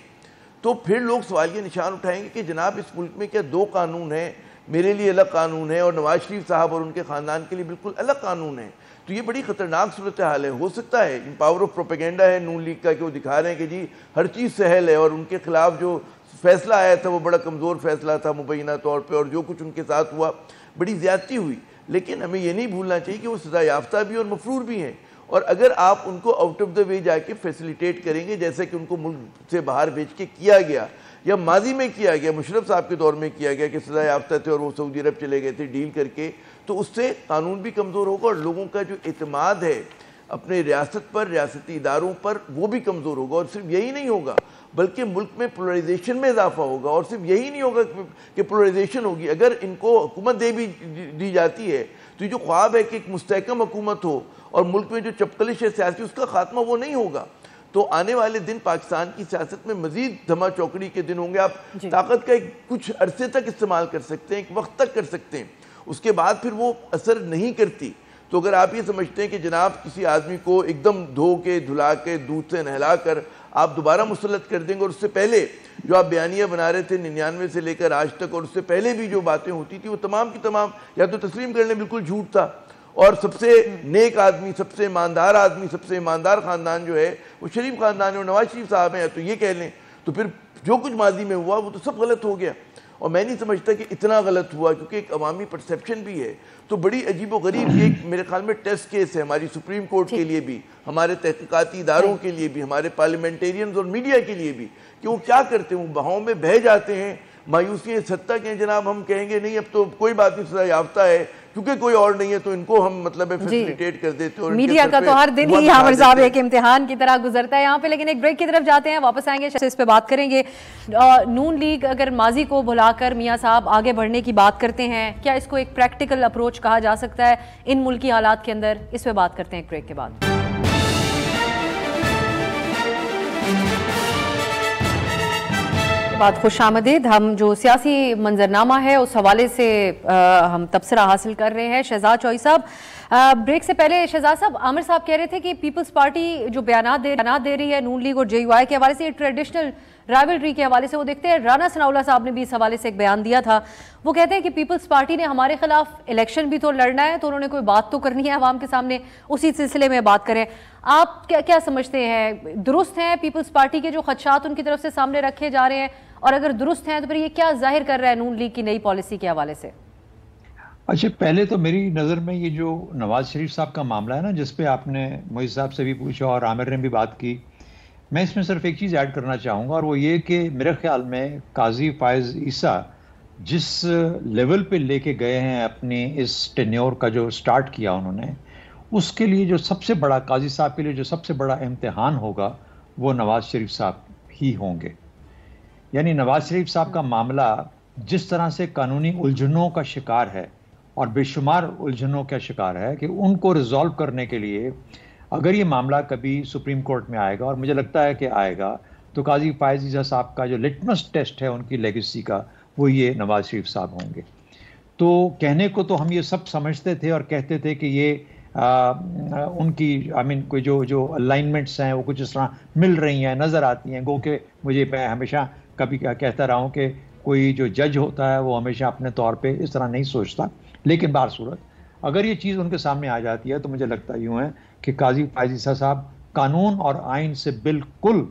تو پھر لوگ سوالیہ نشان اٹھائیں گے کہ جناب اس ملک میں کیا دو قانون ہیں, میرے لیے الگ قانون ہے اور نواز شریف صاحب اور ان کے خاندان کے لیے بالکل الگ قانون ہے. تو یہ بڑی خطرناک صورتحال ہے. ہو سکتا ہے پاور آف پروپیگنڈا ہے نون لیگ کا کہ وہ دکھا رہے ہیں کہ جی ہر چیز سہل ہے, اور ان کے خلاف جو فیصلہ آیا تھا وہ بڑا کمزور فیصلہ تھا مبینہ طور پہ, اور جو کچھ ان کے ساتھ ہوا بڑی زیادتی ہوئی. لیکن ہمیں یہ نہیں بھولنا چاہیے کہ وہ سزا یافتہ بھی اور مفرور بھی ہیں, اور اگر آپ ان کو آؤٹ آف دا وے جا کے فیسیلیٹیٹ کریں گے جیسے کہ ان کو ملک سے باہر بھیج کے کیا گیا یا ماضی میں کیا گیا, مشرف صاحب کے دور میں کیا گیا کہ سزا یافتہ تھے اور وہ سعودی عرب چلے گئے تھے ڈیل کر کے, تو اس سے قانون بھی کمزور ہوگا اور لوگوں کا جو اعتماد ہے اپنے ریاست پر, ریاستی اداروں پر, وہ بھی کمزور ہوگا. اور صرف یہی نہیں ہوگا بلکہ ملک میں پولرائزیشن میں اضافہ ہوگا. اور صرف یہی نہیں ہوگا کہ پولرائزیشن ہوگی, اگر ان کو حکومت دی جاتی ہے تو یہ جو خواب ہے کہ ایک مستحکم حکومت ہو اور ملک میں جو چپکلش ہے سیاسی اس کا خاتمہ وہ نہیں ہوگا. تو آنے والے دن پاکستان کی سیاست میں مزید دھما چوکڑی کے دن ہوں گے. آپ طاقت کا کچھ عرصے تک استعمال کر سکتے ہیں, ایک وقت تک کر سکتے ہیں, اس کے بعد پھر وہ اثر نہیں کرتی. تو اگر آپ یہ سمجھتے ہیں کہ جناب کسی آدمی کو ایک دم دھو کے دھلا کے دودھ سے نہلا کر آپ دوبارہ مسلط کر دیں گے, اور اس سے پہلے جو آپ بیانیہ بنا رہے تھے 99 سے لے کر آج تک, اور اس سے پہلے بھی جو باتیں ہوتی تھی وہ تمام کی تمام یا تو تسلیم کرنے بالکل جھوٹ تھا, اور سب سے نیک آدمی, سب سے ایماندار آدمی, سب سے ایماندار خاندان جو ہے وہ شریف خاندان ہے اور نواز شریف صاحب ہیں, یا تو یہ کہہ لیں. تو پھر جو کچھ ماضی میں ہوا وہ تو سب غلط ہو گیا, اور میں نہیں سمجھتا کہ اتنا غلط ہوا, کیونکہ ایک عوامی پرسیپشن بھی ہے. تو بڑی عجیب و غریب یہ میرے خیال میں ٹیسٹ کیس ہے ہماری سپریم کورٹ کے لیے بھی, ہمارے تحقیقاتی اداروں کے لیے بھی, ہمارے پارلیمنٹیرینز اور میڈیا کے لیے بھی, کہ وہ کیا کرتے ہیں, وہ بہاؤں میں بہہ جاتے ہیں. مایوسیاں اس حد تک ہیں جناب, ہم کہیں گے نہیں اب تو کوئی بات نہیں, سزا یافتہ ہے کیونکہ کوئی اور نہیں ہے, تو ان کو ہم مطلب فیسیلیٹیٹ کر دیتے ہیں. میڈیا کا تو ہر دن ہی عامر صاحب ایک امتحان کی طرح گزرتا ہے یہاں پہ. لیکن ایک بریک کی طرف جاتے ہیں, واپس آئیں گے, اس پہ بات کریں گے. نون لیگ اگر ماضی کو بھلا کر میاں صاحب آگے بڑھنے کی بات کرتے ہیں, کیا اس کو ایک پریکٹیکل اپروچ کہا جا سکتا ہے ان ملکی حالات کے اندر؟ اس پہ بات کرتے ہیں ایک بریک کے بعد. بات خوش آمدید. ہم جو سیاسی منظرنامہ ہے اس حوالے سے ہم تبصرہ حاصل کر رہے ہیں. شہزاد چوئی صاحب, بریک سے پہلے شہزاد صاحب، عامر صاحب کہہ رہے تھے کہ پیپلز پارٹی جو بیانات دے رہی ہے نون لیگ اور JUI کے حوالے سے، ٹریڈیشنل رائیولری کے حوالے سے، وہ دیکھتے ہیں رانا ثناءاللہ صاحب نے بھی اس حوالے سے ایک بیان دیا تھا. وہ کہتے ہیں کہ پیپلز پارٹی نے ہمارے خلاف الیکشن بھی تو لڑنا ہے، تو انہوں نے کوئی بات تو کرنی ہے عوام کے سامنے، اسی سلسلے میں بات کریں. آپ کیا سمجھتے ہیں، درست ہیں پیپلز پارٹی کے جو خدشات ان کی طرف سے سامنے رکھے جا رہے ہیں؟ اور اگر درست ہیں تو پھر یہ کیا ظاہر کر رہا ہے نون لیگ کی نئی پالیسی کے حوالے سے؟ اچھا، پہلے تو میری نظر میں یہ جو نواز شریف صاحب کا معاملہ ہے نا، جس پہ آپ نے محیط صاحب سے بھی پوچھا اور عامر نے بھی بات کی، میں اس میں صرف ایک چیز ایڈ کرنا چاہوں گا، اور وہ یہ کہ میرے خیال میں قاضی فائز عیسیٰ جس لیول پہ لے کے گئے ہیں اپنی اس ٹینیور کا جو سٹارٹ کیا انہوں نے، اس کے لیے جو سب سے بڑا، قاضی صاحب کے لیے جو سب سے بڑا امتحان ہوگا وہ نواز شریف صاحب ہی ہوں گے. یعنی نواز شریف صاحب کا معاملہ جس طرح سے قانونی الجھنوں کا شکار ہے اور بے شمار الجھنوں کا شکار ہے، کہ ان کو ریزالو کرنے کے لیے اگر یہ معاملہ کبھی سپریم کورٹ میں آئے گا، اور مجھے لگتا ہے کہ آئے گا، تو قاضی فائز عیسیٰ صاحب کا جو لٹمس ٹیسٹ ہے ان کی لیگیسی کا، وہ یہ نواز شریف صاحب ہوں گے. تو کہنے کو تو ہم یہ سب سمجھتے تھے اور کہتے تھے کہ یہ ان کی کوئی جو الائنمنٹس ہیں وہ کچھ اس طرح مل رہی ہیں، نظر آتی ہیں. گو کہ میں ہمیشہ کبھی کہتا رہا ہوں کہ کوئی جو جج ہوتا ہے وہ ہمیشہ اپنے طور پہ اس طرح نہیں سوچتا، لیکن بہر صورت اگر یہ چیز ان کے سامنے آ جاتی ہے تو مجھے لگتا یوں ہے کہ قاضی فائز عیسیٰ صاحب قانون اور آئین سے بالکل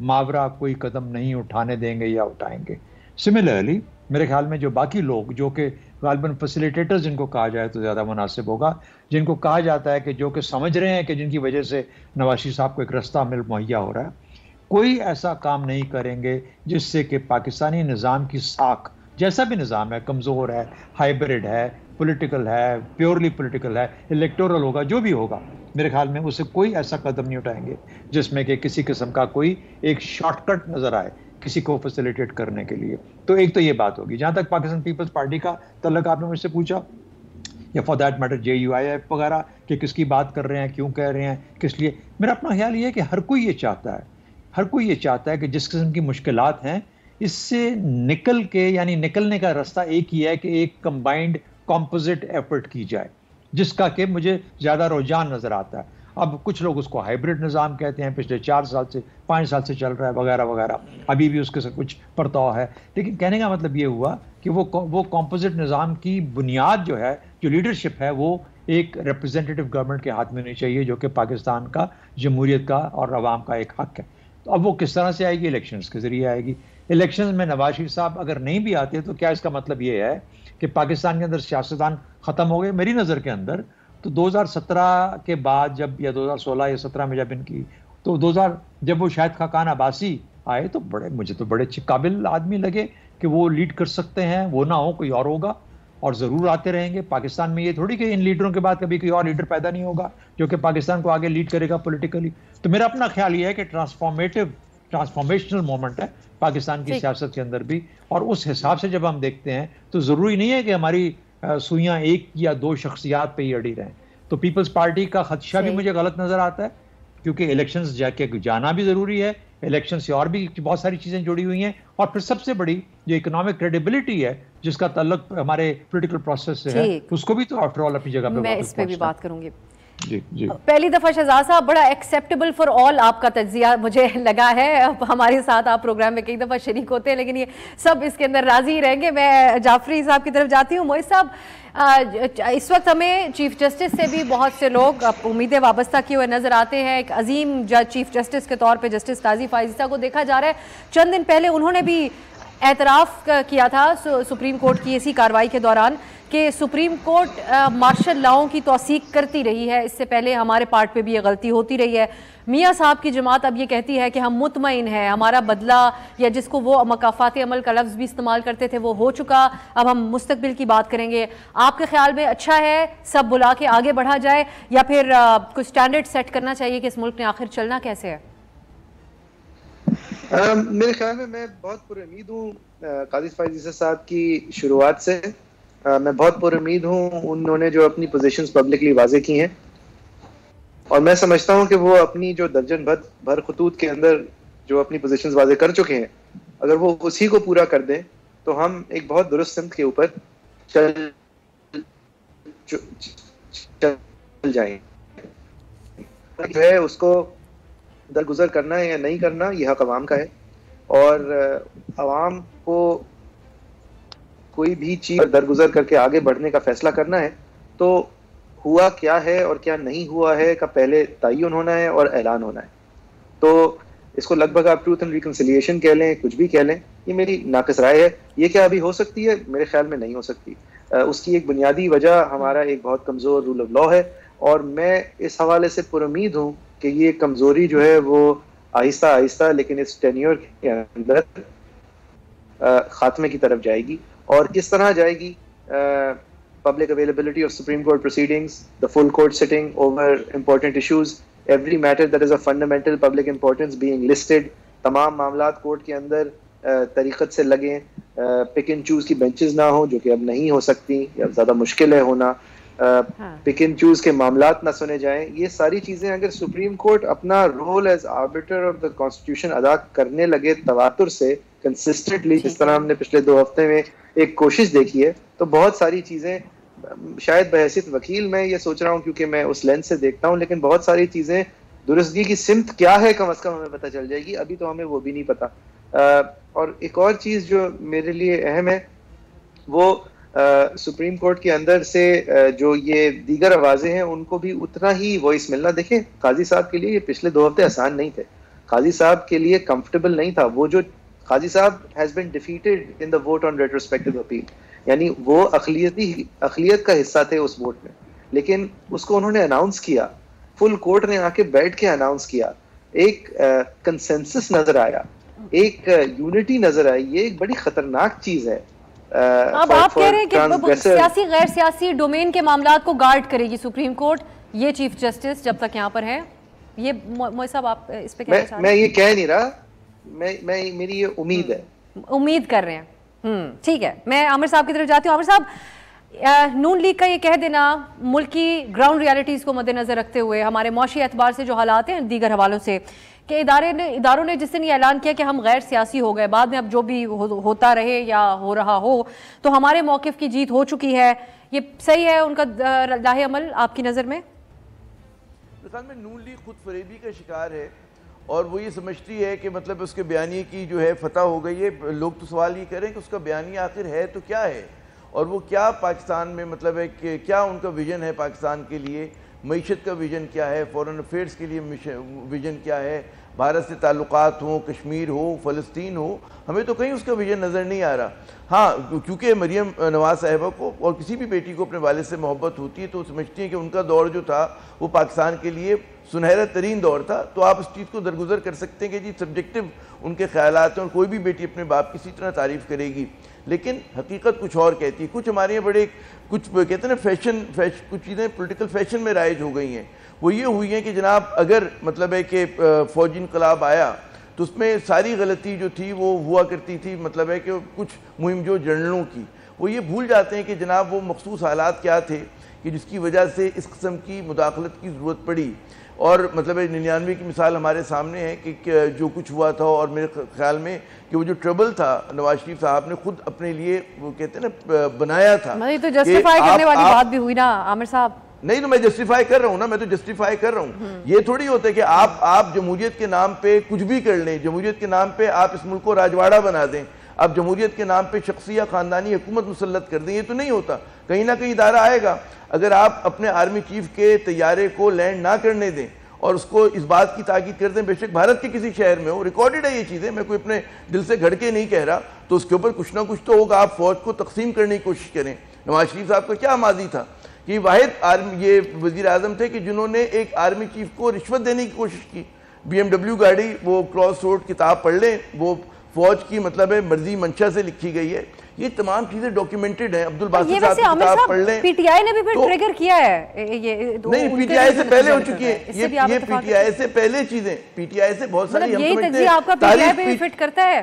ماورا کوئی قدم نہیں اٹھانے دیں گے یا اٹھائیں گے. سملرلی میرے خیال میں جو باقی لوگ جو کہ غالباً فیسیلیٹیٹر جن کو کہا جائے تو زیادہ مناسب ہوگا، جن کو کہا جاتا ہے کہ جو کہ سمجھ رہے ہیں کہ جن کی وجہ سے نواز شریف صاحب کو ایک رستہ مہیا ہو رہا ہے، کوئی ایسا کام نہیں کریں گے جس سے کہ پاکستانی نظام کی ساکھ، جیسا بھی نظام ہے، کمزور ہے، ہائیبرڈ ہے، پولیٹیکل ہے، پیورلی پولیٹیکل ہے، الیکٹورل ہوگا، جو بھی ہوگا، میرے خیال میں اسے کوئی ایسا قدم نہیں اٹھائیں گے جس میں کہ کسی قسم کا کوئی ایک شارٹ کٹ نظر آئے کسی کو فیسیلیٹیٹ کرنے کے لیے. تو ایک تو یہ بات ہوگی. جہاں تک پاکستان پیپلز پارٹی کا تعلق آپ نے مجھ سے پوچھا، یا فار دیٹ میٹر JUI وغیرہ، کہ کس کی بات کر رہے ہیں، کیوں کہہ رہے ہیں، کس لیے، میرا اپنا خیال یہ ہے کہ ہر کوئی یہ چاہتا ہے کہ جس قسم کی مشکلات ہیں اس سے نکل کے، یعنی نکلنے کا رستہ ایک ہی ہے کہ ایک کمبائنڈ کمپوزٹ ایفرٹ کی جائے، جس کا کہ مجھے زیادہ رجحان نظر آتا ہے. اب کچھ لوگ اس کو ہائیبرڈ نظام کہتے ہیں، پچھلے 4 سال سے 5 سال سے چل رہا ہے وغیرہ وغیرہ، ابھی بھی اس کے ساتھ کچھ پرتاؤ ہے، لیکن کہنے کا مطلب یہ ہوا کہ وہ کمپوزٹ نظام کی بنیاد جو ہے، جو لیڈرشپ ہے، وہ ایک ریپرزینٹیٹیو گورنمنٹ کے ہاتھ میں ہونی چاہیے، جو کہ پاکستان کا، جمہوریت کا اور عوام کا ایک حق ہے. تو اب وہ کس طرح سے آئے گی؟ الیکشنز کے ذریعے آئے گی. الیکشنز میں نواز شریف صاحب اگر نہیں بھی آتے تو کیا اس کا مطلب یہ ہے کہ پاکستان کے اندر سیاستدان ختم ہو گئے؟ میری نظر کے اندر تو 2017 کے بعد جب، یا 2016 یا 17 میں جب ان کی، تو جب وہ شاہد خاقان عباسی آئے تو مجھے تو بڑے قابل آدمی لگے کہ وہ لیڈ کر سکتے ہیں. وہ نہ ہو کوئی اور ہوگا، اور ضرور آتے رہیں گے. پاکستان میں یہ تھوڑی کہ ان لیڈروں کے بعد کبھی کوئی اور لیڈر پیدا نہیں ہوگا جو کہ پاکستان کو آگے لیڈ کرے گا پولیٹیکلی. تو میرا اپنا خیال یہ ہے کہ ٹرانسفارمیشنل مومنٹ ہے پاکستان کی سیاست کے اندر بھی. اور اس حساب سے جب ہم دیکھتے ہیں تو ضروری نہیں ہے کہ ہماری سوئیاں ایک یا دو شخصیات پہ ہی اڑی رہیں. تو پیپلز پارٹی کا خدشہ بھی مجھے غلط نظر آتا ہے، کیونکہ الیکشنز جا کے جانا بھی ضروری ہے، الیکشن سے اور بھی بہت ساری چیزیں جڑی ہوئی ہیں، اور پھر سب سے بڑی جو اکنامک کریڈیبلٹی ہے جس کا تعلق ہمارے پولیٹیکل پروسیس سے ہے، اس کو بھی تو آفٹر آل اپنی جگہ پہ میں اس پہ بھی بات کروں گی. جی پہلی دفعہ شہزاد صاحب بڑا ایکسیپٹیبل فار آل آپ کا تجزیہ مجھے لگا ہے. ہمارے ساتھ آپ پروگرام میں کئی دفعہ شریک ہوتے ہیں لیکن یہ سب اس کے اندر راضی رہیں گے. میں جعفری صاحب کی طرف جاتی ہوں. محیط صاحب، اس وقت ہمیں چیف جسٹس سے بھی بہت سے لوگ امیدیں وابستہ کیے ہوئے نظر آتے ہیں. ایک عظیم جج چیف جسٹس کے طور پہ جسٹس قاضی فائز عیسیٰ کو دیکھا جا رہا ہے. چند دن پہلے انہوں نے بھی اعتراف کیا تھا سپریم کورٹ کی اسی کارروائی کے دوران کہ سپریم کورٹ مارشل لاؤں کی توثیق کرتی رہی ہے. اس سے پہلے ہمارے پارٹ پہ بھی یہ غلطی ہوتی رہی ہے. میاں صاحب کی جماعت اب یہ کہتی ہے کہ ہم مطمئن ہیں، ہمارا بدلہ، یا جس کو وہ مکافات عمل کا لفظ بھی استعمال کرتے تھے، وہ ہو چکا، اب ہم مستقبل کی بات کریں گے. آپ کے خیال میں اچھا ہے سب بلا کے آگے بڑھا جائے، یا پھر کچھ سٹینڈرڈ سیٹ کرنا چاہیے کہ اس ملک نے آخر چلنا کیسے ہے؟ میرے خیال میں بہت پر امید ہوں قاضی فائز عیسیٰ صاحب کی شروعات سے. میں بہت پر امید ہوں. انہوں نے جو اپنی پوزیشنز پبلکلی واضح کی ہیں، اور میں سمجھتا ہوں کہ وہ اپنی جو درجن بھر خطوط کے اندر جو اپنی پوزیشنز واضح کر چکے ہیں، اگر وہ اسی کو پورا کر دیں تو ہم ایک بہت درست سمت کے اوپر چل جائیں. جو ہے اس کو درگزر کرنا ہے یا نہیں کرنا یہ حق عوام کا ہے, اور عوام کو کوئی بھی چیز درگزر کر کے آگے بڑھنے کا فیصلہ کرنا ہے تو ہوا کیا ہے اور کیا نہیں ہوا ہے کا پہلے تعین ہونا ہے اور اعلان ہونا ہے. تو اس کو لگ بھگ آپ ٹروتھ اینڈ ریکنسیلیشن کہہ لیں, کچھ بھی کہہ لیں, یہ میری ناقص رائے ہے. یہ کیا ابھی ہو سکتی ہے؟ میرے خیال میں نہیں ہو سکتی. اس کی ایک بنیادی وجہ ہمارا ایک بہت کمزور رول آف لا ہے, اور میں اس حوالے سے پر امید ہوں کہ یہ کمزوری جو ہے وہ آہستہ آہستہ لیکن اس ٹینیور کے اندر خاتمے کی طرف جائے گی. اور کس طرح جائے گی؟ Public availability of supreme Court proceedings, the full court sitting over important issues, every matter that is of fundamental public importance being listed. تمام معاملات کورٹ کے اندر طریقت سے لگیں, پک اینڈ چوز کی بینچز نہ ہوں جو کہ اب نہیں ہو سکتی یا زیادہ مشکل ہے ہونا, پک اینڈ چوز کے معاملات نہ سنے جائیں. یہ ساری چیزیں اگر سپریم کورٹ اپنا role as arbiter of the constitution ادا کرنے لگے تواتر سے, کنسسٹنٹلی, جس طرح ہم نے پچھلے 2 ہفتے میں ایک کوشش دیکھی ہے, تو بہت ساری چیزیں, شاید بحیثیت وکیل میں یہ سوچ رہا ہوں کیونکہ میں اس لینس سے دیکھتا ہوں, لیکن بہت ساری چیزیں درستگی کی سمت کیا ہے کم از کم ہمیں پتہ چل جائے گی. ابھی تو ہمیں وہ بھی نہیں پتا. اور ایک اور چیز جو میرے لیے اہم ہے وہ سپریم کورٹ کے اندر سے جو یہ دیگر آوازیں ہیں ان کو بھی اتنا ہی وائس ملنا. دیکھیں, قاضی صاحب کے لیے یہ پچھلے 2 ہفتے آسان نہیں تھے. قاضی صاحب کے لیے کمفرٹیبل نہیں تھا. وہ جو Qazi sahab has been defeated in the vote on retrospective appeal, یعنی وہ اقلیت کا حصہ تھے اس ووٹ میں, لیکن اس کو انہوں نے اناؤنس کیا, فل کورٹ نے آ کے بیٹھ کے اناؤنس کیا, ایک کنسنسس نظر آیا, ایک یونٹی نظر آئی. یہ ایک بڑی خطرناک چیز ہے. اب آپ کہہ رہے ہیں کہ سیاسی غیر سیاسی ڈومین کے معاملات کو گارڈ کرے گی سپریم کورٹ, یہ چیف جسٹس جب تک یہاں پر ہے. یہ موئی صاحب آپ اس پہ کہنا چاہ رہے ہیں؟ میں یہ کہہ نہیں رہا, میری یہ امید ہے, امید کر رہے ہیں. ٹھیک ہے, میں عامر صاحب کی طرف جاتی ہوں. عامر صاحب, نون لیگ کا یہ کہہ دینا ملکی گراؤنڈ ریالٹیز کو مد نظر رکھتے ہوئے, ہمارے معاشی اعتبار سے جو حالات ہیں دیگر حوالوں سے, کہ اداروں نے جس دن یہ اعلان کیا کہ ہم غیر سیاسی ہو گئے, بعد میں اب جو بھی ہوتا رہے یا ہو رہا ہو تو ہمارے موقف کی جیت ہو چکی ہے, یہ صحیح ہے ان کا لاہ عمل آپ کی نظر میں؟ مثال میں نون لیگ خود فریبی کا شکار ہے, اور وہ یہ سمجھتی ہے کہ مطلب اس کے بیانیے کی جو ہے فتح ہو گئی ہے. لوگ تو سوال یہ کریں کہ اس کا بیانیہ آخر ہے تو کیا ہے, اور وہ کیا پاکستان میں مطلب ہے کہ کیا ان کا ویژن ہے پاکستان کے لیے, معیشت کا ویژن کیا ہے, فورن افیئرس کے لیے ویژن کیا ہے, بھارت سے تعلقات ہوں, کشمیر ہو, فلسطین ہو, ہمیں تو کہیں اس کا ویژن نظر نہیں آ رہا. ہاں, کیونکہ مریم نواز صاحبہ کو اور کسی بھی بیٹی کو اپنے والد سے محبت ہوتی ہے تو وہ سمجھتی ہیں کہ ان کا دور جو تھا وہ پاکستان کے لیے سنہرا ترین دور تھا. تو آپ اس چیز کو درگزر کر سکتے ہیں کہ جی سبجیکٹو ان کے خیالات ہیں, اور کوئی بھی بیٹی اپنے باپ کی اسی طرح تعریف کرے گی, لیکن حقیقت کچھ اور کہتی ہے. کچھ ہمارے یہاں بڑے کچھ کہتے ہیں نا فیشن کچھ چیزیں پولیٹیکل فیشن میں رائج ہو گئی ہیں. وہ یہ ہوئی ہیں کہ جناب اگر مطلب ہے کہ فوجی انقلاب آیا تو اس میں ساری غلطی جو تھی وہ ہوا کرتی تھی مطلب ہے کہ کچھ مہم جو جنرلوں کی, وہ یہ بھول جاتے ہیں کہ جناب وہ مخصوص حالات کیا تھے کہ جس کی وجہ سے اس قسم کی مداخلت کی ضرورت پڑی. اور مطلب 99 کی مثال ہمارے سامنے ہے کہ جو کچھ ہوا تھا, اور میرے خیال میں کہ وہ جو ٹربل تھا نواز شریف صاحب نے خود اپنے لیے وہ کہتے ہیں نا بنایا تھا. تو جسٹیفائی کرنے والی بات بھی ہوئی نا عامر صاحب. نہیں تو میں جسٹیفائی کر رہا ہوں نا, میں تو جسٹیفائی کر رہا ہوں. یہ تھوڑی ہوتا ہے کہ آپ جمہوریت کے نام پہ کچھ بھی کر لیں, جمہوریت کے نام پہ آپ اس ملک کو راجواڑہ بنا دیں, آپ جمہوریت کے نام پہ شخصی یا خاندانی حکومت مسلط کر دیں. یہ تو نہیں ہوتا. کہیں نہ کہیں ادارہ آئے گا. اگر آپ اپنے آرمی چیف کے طیارے کو لینڈ نہ کرنے دیں اور اس کو اس بات کی تاکید کر دیں, بے شک بھارت کے کسی شہر میں ہو, ریکارڈڈ ہے یہ چیزیں, میں کوئی اپنے دل سے گھڑ کے نہیں کہہ رہا, تو اس کے اوپر کچھ نہ کچھ تو ہوگا. آپ فوج کو تقسیم کرنے کی کوشش کریں. نواز شریف صاحب کا کیا ماضی تھا کہ واحد یہ وزیر اعظم تھے کہ جنہوں نے ایک آرمی چیف کو رشوت دینے کی کوشش کی. BMW گاڑی, وہ کراس روڈ کتاب پڑھ لیں, وہ فوج کی مطلب ہے مرضی منشا سے لکھی گئی ہے. یہ تمام چیزیں ڈاکیومنٹڈ ہیں. عبدالباسط صاحب کی کتاب پڑھ لیں. پی ٹی آئی نے بھی پھر ٹریگر کیا ہے. نہیں, پی ٹی آئی سے پہلے ہو چکی ہے یہ پی ٹی آئی سے پہلے چیزیں, پی ٹی آئی سے بہت ساری یہی تجزیہ آپ کا پی ٹی آئی پہ فٹ کرتا ہے.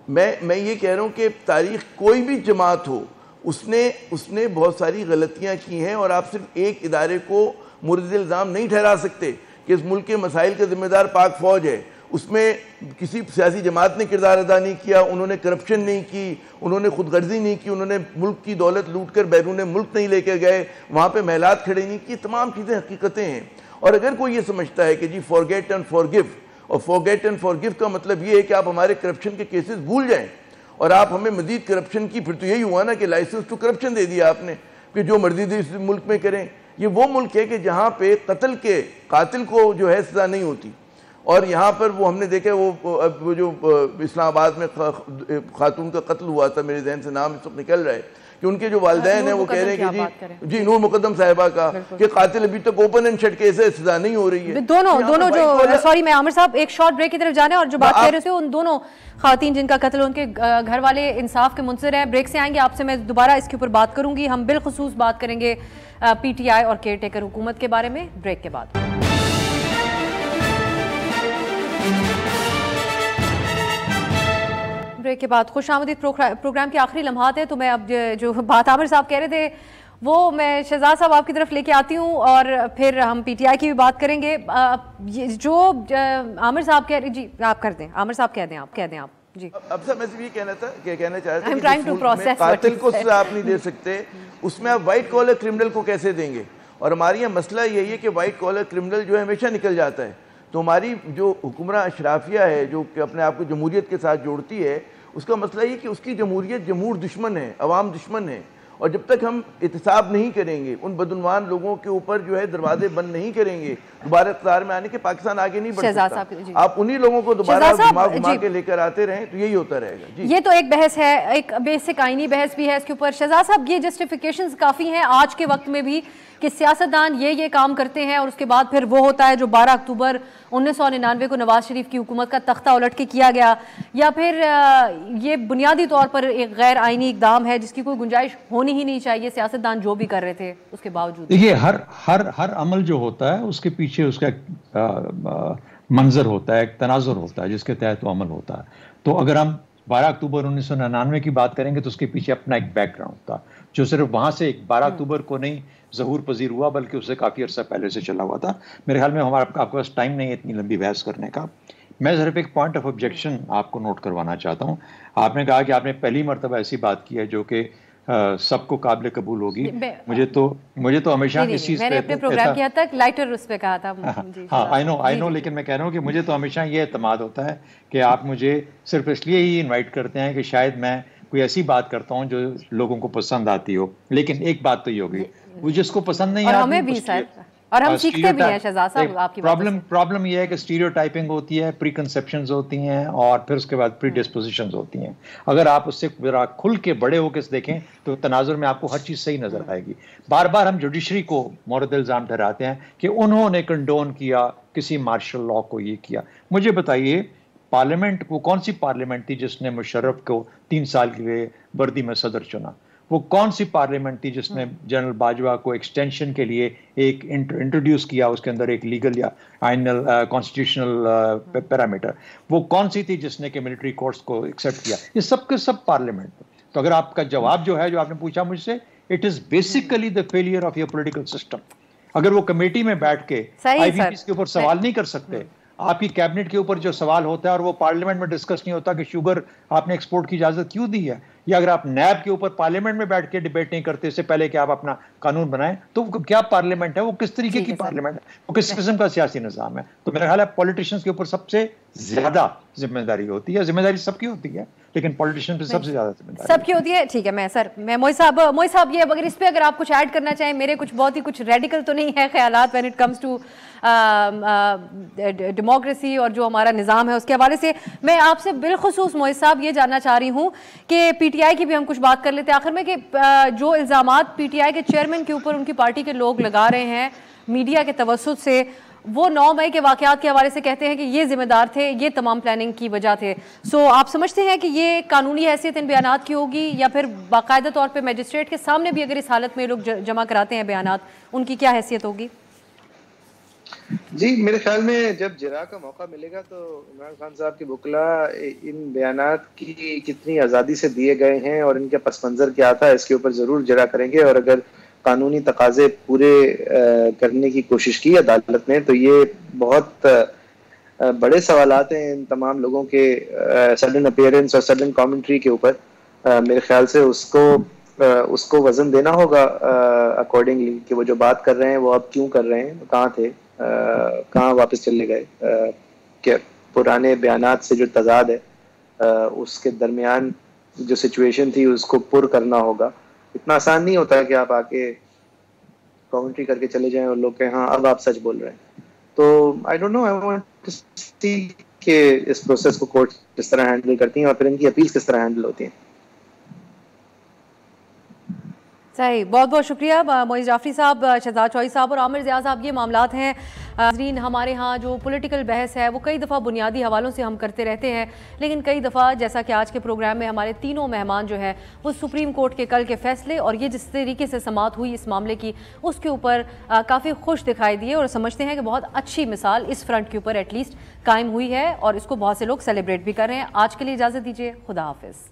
میں یہ کہہ رہا ہوں کہ تاریخ کوئی بھی جماعت ہو, اس نے بہت ساری غلطیاں کی ہیں, اور آپ صرف ایک ادارے کو مورد الزام نہیں ٹھہرا سکتے کہ اس ملک کے مسائل کا ذمہ دار پاک فوج ہے. اس میں کسی سیاسی جماعت نے کردار ادا نہیں کیا, انہوں نے کرپشن نہیں کی, انہوں نے خود غرضی نہیں کی, انہوں نے ملک کی دولت لوٹ کر بیرون ملک نہیں لے کے گئے, وہاں پہ محلات کھڑے نہیں کی. تمام چیزیں حقیقتیں ہیں. اور اگر کوئی یہ سمجھتا ہے کہ جی فارگیٹ اینڈ فارگیو, اور فارگیٹ اینڈ فارگیو کا مطلب یہ ہے کہ آپ ہمارے کرپشن کے کیسز بھول جائیں اور آپ ہمیں مزید کرپشن کی, پھر تو یہی ہوا نا کہ لائسنس ٹو کرپشن دے دیا آپ نے کہ جو مرضی دے اس ملک میں کریں. یہ وہ ملک ہے کہ جہاں پہ قتل کے قاتل کو جو ہے سزا نہیں ہوتی, اور یہاں پر وہ ہم نے دیکھا وہ جو اسلام آباد میں خاتون کا قتل ہوا تھا, میرے ذہن سے نام اس وقت نکل رہا ہے, کہ ان کے جو والدین ہیں وہ کہہ رہے ہیں کہ جی نور مقدم صاحبہ کا کہ قاتل ابھی تک اوپن اینڈ شٹ کیس ہے, سزا نہیں ہو رہی ہے. دونوں جو سوری میں عامر صاحب ایک شارٹ بریک کی طرف جانا ہے, اور جو بات کہہ رہے تھے ان دونوں خواتین جن کا قتل ان کے گھر والے انصاف کے منتظر ہیں. بریک سے آئیں گے آپ سے میں دوبارہ اس کے اوپر بات کروں گی. ہم بالخصوص بات کریں گے پی ٹی آئی اور کیئر ٹیکر حکومت کے بارے میں بریک کے بعد. بریک کے بعد خوش آمدید. پروگرام کے آخری لمحات ہیں, تو میں اب جو بات عامر صاحب کہہ رہے تھے وہ میں شہزاد صاحب آپ کی طرف لے کے آتی ہوں, اور پھر ہم پی ٹی آئی کی بھی بات کریں گے. جو عامر صاحب کہہ رہے, جی آپ کر دیں, عامر صاحب کہہ دیں آپ جی. اب سر میں صرف یہ کہنا چاہ رہا تھا کہ قاتل کو سزا آپ نہیں دے سکتے, اس میں آپ وائٹ کالر کرمنل کو کیسے دیں گے؟ اور ہماری یہاں مسئلہ یہی ہے کہ وائٹ کالر کرمنل جو ہے ہمیشہ نکل جاتا ہے. تو ہماری جو حکمراں اشرافیہ ہے جو کہ اپنے آپ کو جمہوریت کے ساتھ جوڑتی ہے, اس کا مسئلہ یہ کہ اس کی جمہوریت جمہور دشمن ہے, عوام دشمن ہے, اور جب تک ہم احتساب نہیں کریں گے, ان بدعنوان لوگوں کے اوپر جو ہے دروازے بند نہیں کریں گے دوبارہ اقتدار میں آنے کے, پاکستان آگے نہیں بڑھ سکتا. آپ انہی لوگوں کو دوبارہ گھما کے لے کر آتے رہیں تو یہی ہوتا رہے گا. یہ تو ایک بحث ہے, ایک بیسک آئینی بحث بھی ہے اس کے اوپر. شہزاد صاحب یہ جسٹیفیکیشنز کافی ہیں آج کے وقت میں بھی کہ سیاستدان یہ کام کرتے ہیں, اور اس کے بعد پھر وہ ہوتا ہے جو 12 اکتوبر 1999 کو نواز شریف کی حکومت کا تختہ الٹ کے کیا گیا, یا پھر یہ بنیادی طور پر ایک غیر آئینی اقدام ہے جس کی کوئی گنجائش ہونی ہی نہیں چاہیے, سیاستدان جو بھی کر رہے تھے اس کے باوجود. دیکھیے ہر عمل جو ہوتا ہے اس کے پیچھے اس کا ایک منظر ہوتا ہے, ایک تناظر ہوتا ہے جس کے تحت وہ عمل ہوتا ہے. تو اگر ہم 12 اکتوبر 1999 کی بات کریں گے تو اس کے پیچھے اپنا ایک بیک گراؤنڈ تھا جو صرف وہاں سے 12 اکتوبر کو نہیں ظہور پذیر ہوا, بلکہ اس سے کافی عرصہ پہلے سے چلا ہوا تھا. میرے خیال میں آپ کے پاس ٹائم نہیں ہے اتنی لمبی بحث کرنے کا. میں صرف ایک پوائنٹ آف آبجیکشن آپ کو نوٹ کروانا چاہتا ہوں. آپ نے کہا کہ آپ نے پہلی مرتبہ ایسی بات کی ہے جو کہ سب کو قابل قبول ہوگی. مجھے تو ہمیشہ اس چیز میں نے اپنے پروگرام کی حد تک لائٹر اس پہ کہا تھا. ہاں آئی نو, لیکن میں کہہ رہا ہوں کہ مجھے تو ہمیشہ یہ اعتماد ہوتا ہے کہ آپ مجھے صرف اس لیے ہی انوائٹ کرتے ہیں کہ شاید میں کوئی ایسی بات کرتا ہوں جو لوگوں کو پسند آتی ہو. لیکن ایک بات تو یہ ہوگی, وہ جس کو پسند نہیں آتی, ہمیں بھی سر, اور ہم سیکھتے بھی ہیں شہزاد صاحب آپ کی باتوں سے. پرابلم یہ ہے کہ اسٹیریوٹائپنگ ہوتی ہے, پری کنسیپشنز ہوتی ہیں, اور پھر اس کے بعد پری ڈسپوزیشنز ہوتی ہیں. اگر آپ اس سے ذرا کھل کے بڑے ہو کے دیکھیں تو تناظر میں آپ کو ہر چیز صحیح نظر آئے گی. بار بار ہم جوڈیشری کو مورد الزام ٹھہراتے ہیں کہ انہوں نے کنڈون کیا کسی مارشل لا کو, یہ کیا. مجھے بتائیے پارلیمنٹ وہ کون سی پارلیمنٹ تھی جس نے مشرف کو 3 سال کے لیے وردی میں صدر چنا؟ وہ کون سی پارلیمنٹ تھی جس نے جنرل باجوہ کو ایکسٹینشن کے لیے ایک انٹروڈیوس کیا, اس کے اندر ایک لیگل یا آئینل کانسٹیٹیوشنل پیرامیٹر؟ وہ کون سی تھی جس نے کہ ملٹری کورٹس کو ایکسیپٹ کیا؟ یہ سب کے سب پارلیمنٹ. تو اگر آپ کا جواب جو ہے جو آپ نے پوچھا مجھ سے, it is basically the failure of your political system. اگر وہ کمیٹی میں بیٹھ کے آئی بی پیز کے اوپر سوال نہیں کر سکتے, آپ کی کیبنٹ کے اوپر جو سوال ہوتا ہے اور وہ پارلیمنٹ میں ڈسکس نہیں ہوتا کہ شوگر آپ نے ایکسپورٹ کی اجازت کیوں دی ہے, یا اگر آپ نیب کے اوپر پارلیمنٹ میں بیٹھ کے ڈیبیٹ نہیں کرتے اس سے پہلے کہ آپ اپنا قانون بنائیں, تو کیا پارلیمنٹ ہے, وہ کس طریقے کی پارلیمنٹ ہے, وہ کس قسم کا سیاسی نظام ہے؟ تو میرا خیال ہے پولیٹیشنز کے اوپر سب سے زیادہ ذمہ داری ہوتی ہے. ذمہ داری سب کی ہوتی ہے لیکن پولیٹیشین پہ سب سے زیادہ ذمہ داری سب کی ہوتی ہے. ٹھیک ہے, میں موئی صاحب یہ اگر اس پہ اگر آپ کچھ ایڈ کرنا چاہیں, میرے کچھ بہت ہی کچھ ریڈیکل تو نہیں ہے خیالات when it comes to democracy اور جو ہمارا نظام ہے اس کے حوالے سے. میں آپ سے بالخصوص موئی صاحب یہ جاننا چاہ رہی ہوں کہ پی ٹی آئی کی بھی ہم کچھ بات کر لیتے ہیں آخر میں, کہ جو الزامات پی ٹی آئی کے چیئرمین کے اوپر ان کی پارٹی کے لوگ لگا رہے ہیں میڈیا کے توسط سے, وہ 9 مئی کے واقعات کے حوالے سے کہتے ہیں کہ یہ ذمہ دار تھے, یہ تمام پلاننگ کی وجہ تھے. سو آپ سمجھتے ہیں کہ یہ قانونی حیثیت ان بیانات کی ہوگی, یا پھر باقاعدہ طور پہ میجسٹریٹ کے سامنے بھی اگر اس حالت میں لوگ جمع کراتے ہیں بیانات, ان کی کیا حیثیت ہوگی؟ جی میرے خیال میں جب جرا کا موقع ملے گا تو عمران خان صاحب کے وکلاء ان بیانات کی کتنی آزادی سے دیے گئے ہیں اور ان کا پس منظر کیا تھا اس کے اوپر ضرور جرا کریں گے. اور اگر قانونی تقاضے پورے کرنے کی کوشش کی عدالت نے تو یہ بہت بڑے سوالات ہیں ان تمام لوگوں کے سڈن اپیئرنس اور سڈن کامنٹری کے اوپر. میرے خیال سے اس کو وزن دینا ہوگا اکارڈنگلی کہ وہ جو بات کر رہے ہیں وہ اب کیوں کر رہے ہیں, کہاں تھے, کہاں واپس چلے گئے, کہ پرانے بیانات سے جو تضاد ہے اس کے درمیان جو سچویشن تھی اس کو پر کرنا ہوگا. اتنا آسان نہیں ہوتا کہ آپ آ کے کامنٹری کر کے چلے جائیں اور لوگ کہیں ہاں اب آپ سچ بول رہے ہیں. تو I don't know, I want to see کہ اس پروسیس کو کورٹ کس طرح ہینڈل کرتی ہیں اور پھر ان کی اپیلز کس طرح ہینڈل ہوتی ہیں. صحیح, بہت بہت شکریہ معیز جعفری صاحب, شہزاد چوہدری صاحب اور عامر ضیاء صاحب. یہ معاملات ہیں ناظرین, ہمارے ہاں جو پولیٹیکل بحث ہے وہ کئی دفعہ بنیادی حوالوں سے ہم کرتے رہتے ہیں, لیکن کئی دفعہ جیسا کہ آج کے پروگرام میں ہمارے تینوں مہمان جو ہے وہ سپریم کورٹ کے کل کے فیصلے اور یہ جس طریقے سے سماعت ہوئی اس معاملے کی اس کے اوپر کافی خوش دکھائی دیے اور سمجھتے ہیں کہ بہت اچھی مثال اس فرنٹ کے اوپر ایٹ لیسٹ قائم ہوئی ہے اور اس کو بہت سے لوگ سیلیبریٹ بھی کر رہے ہیں. آج کے لیے اجازت دیجیے, خدا حافظ.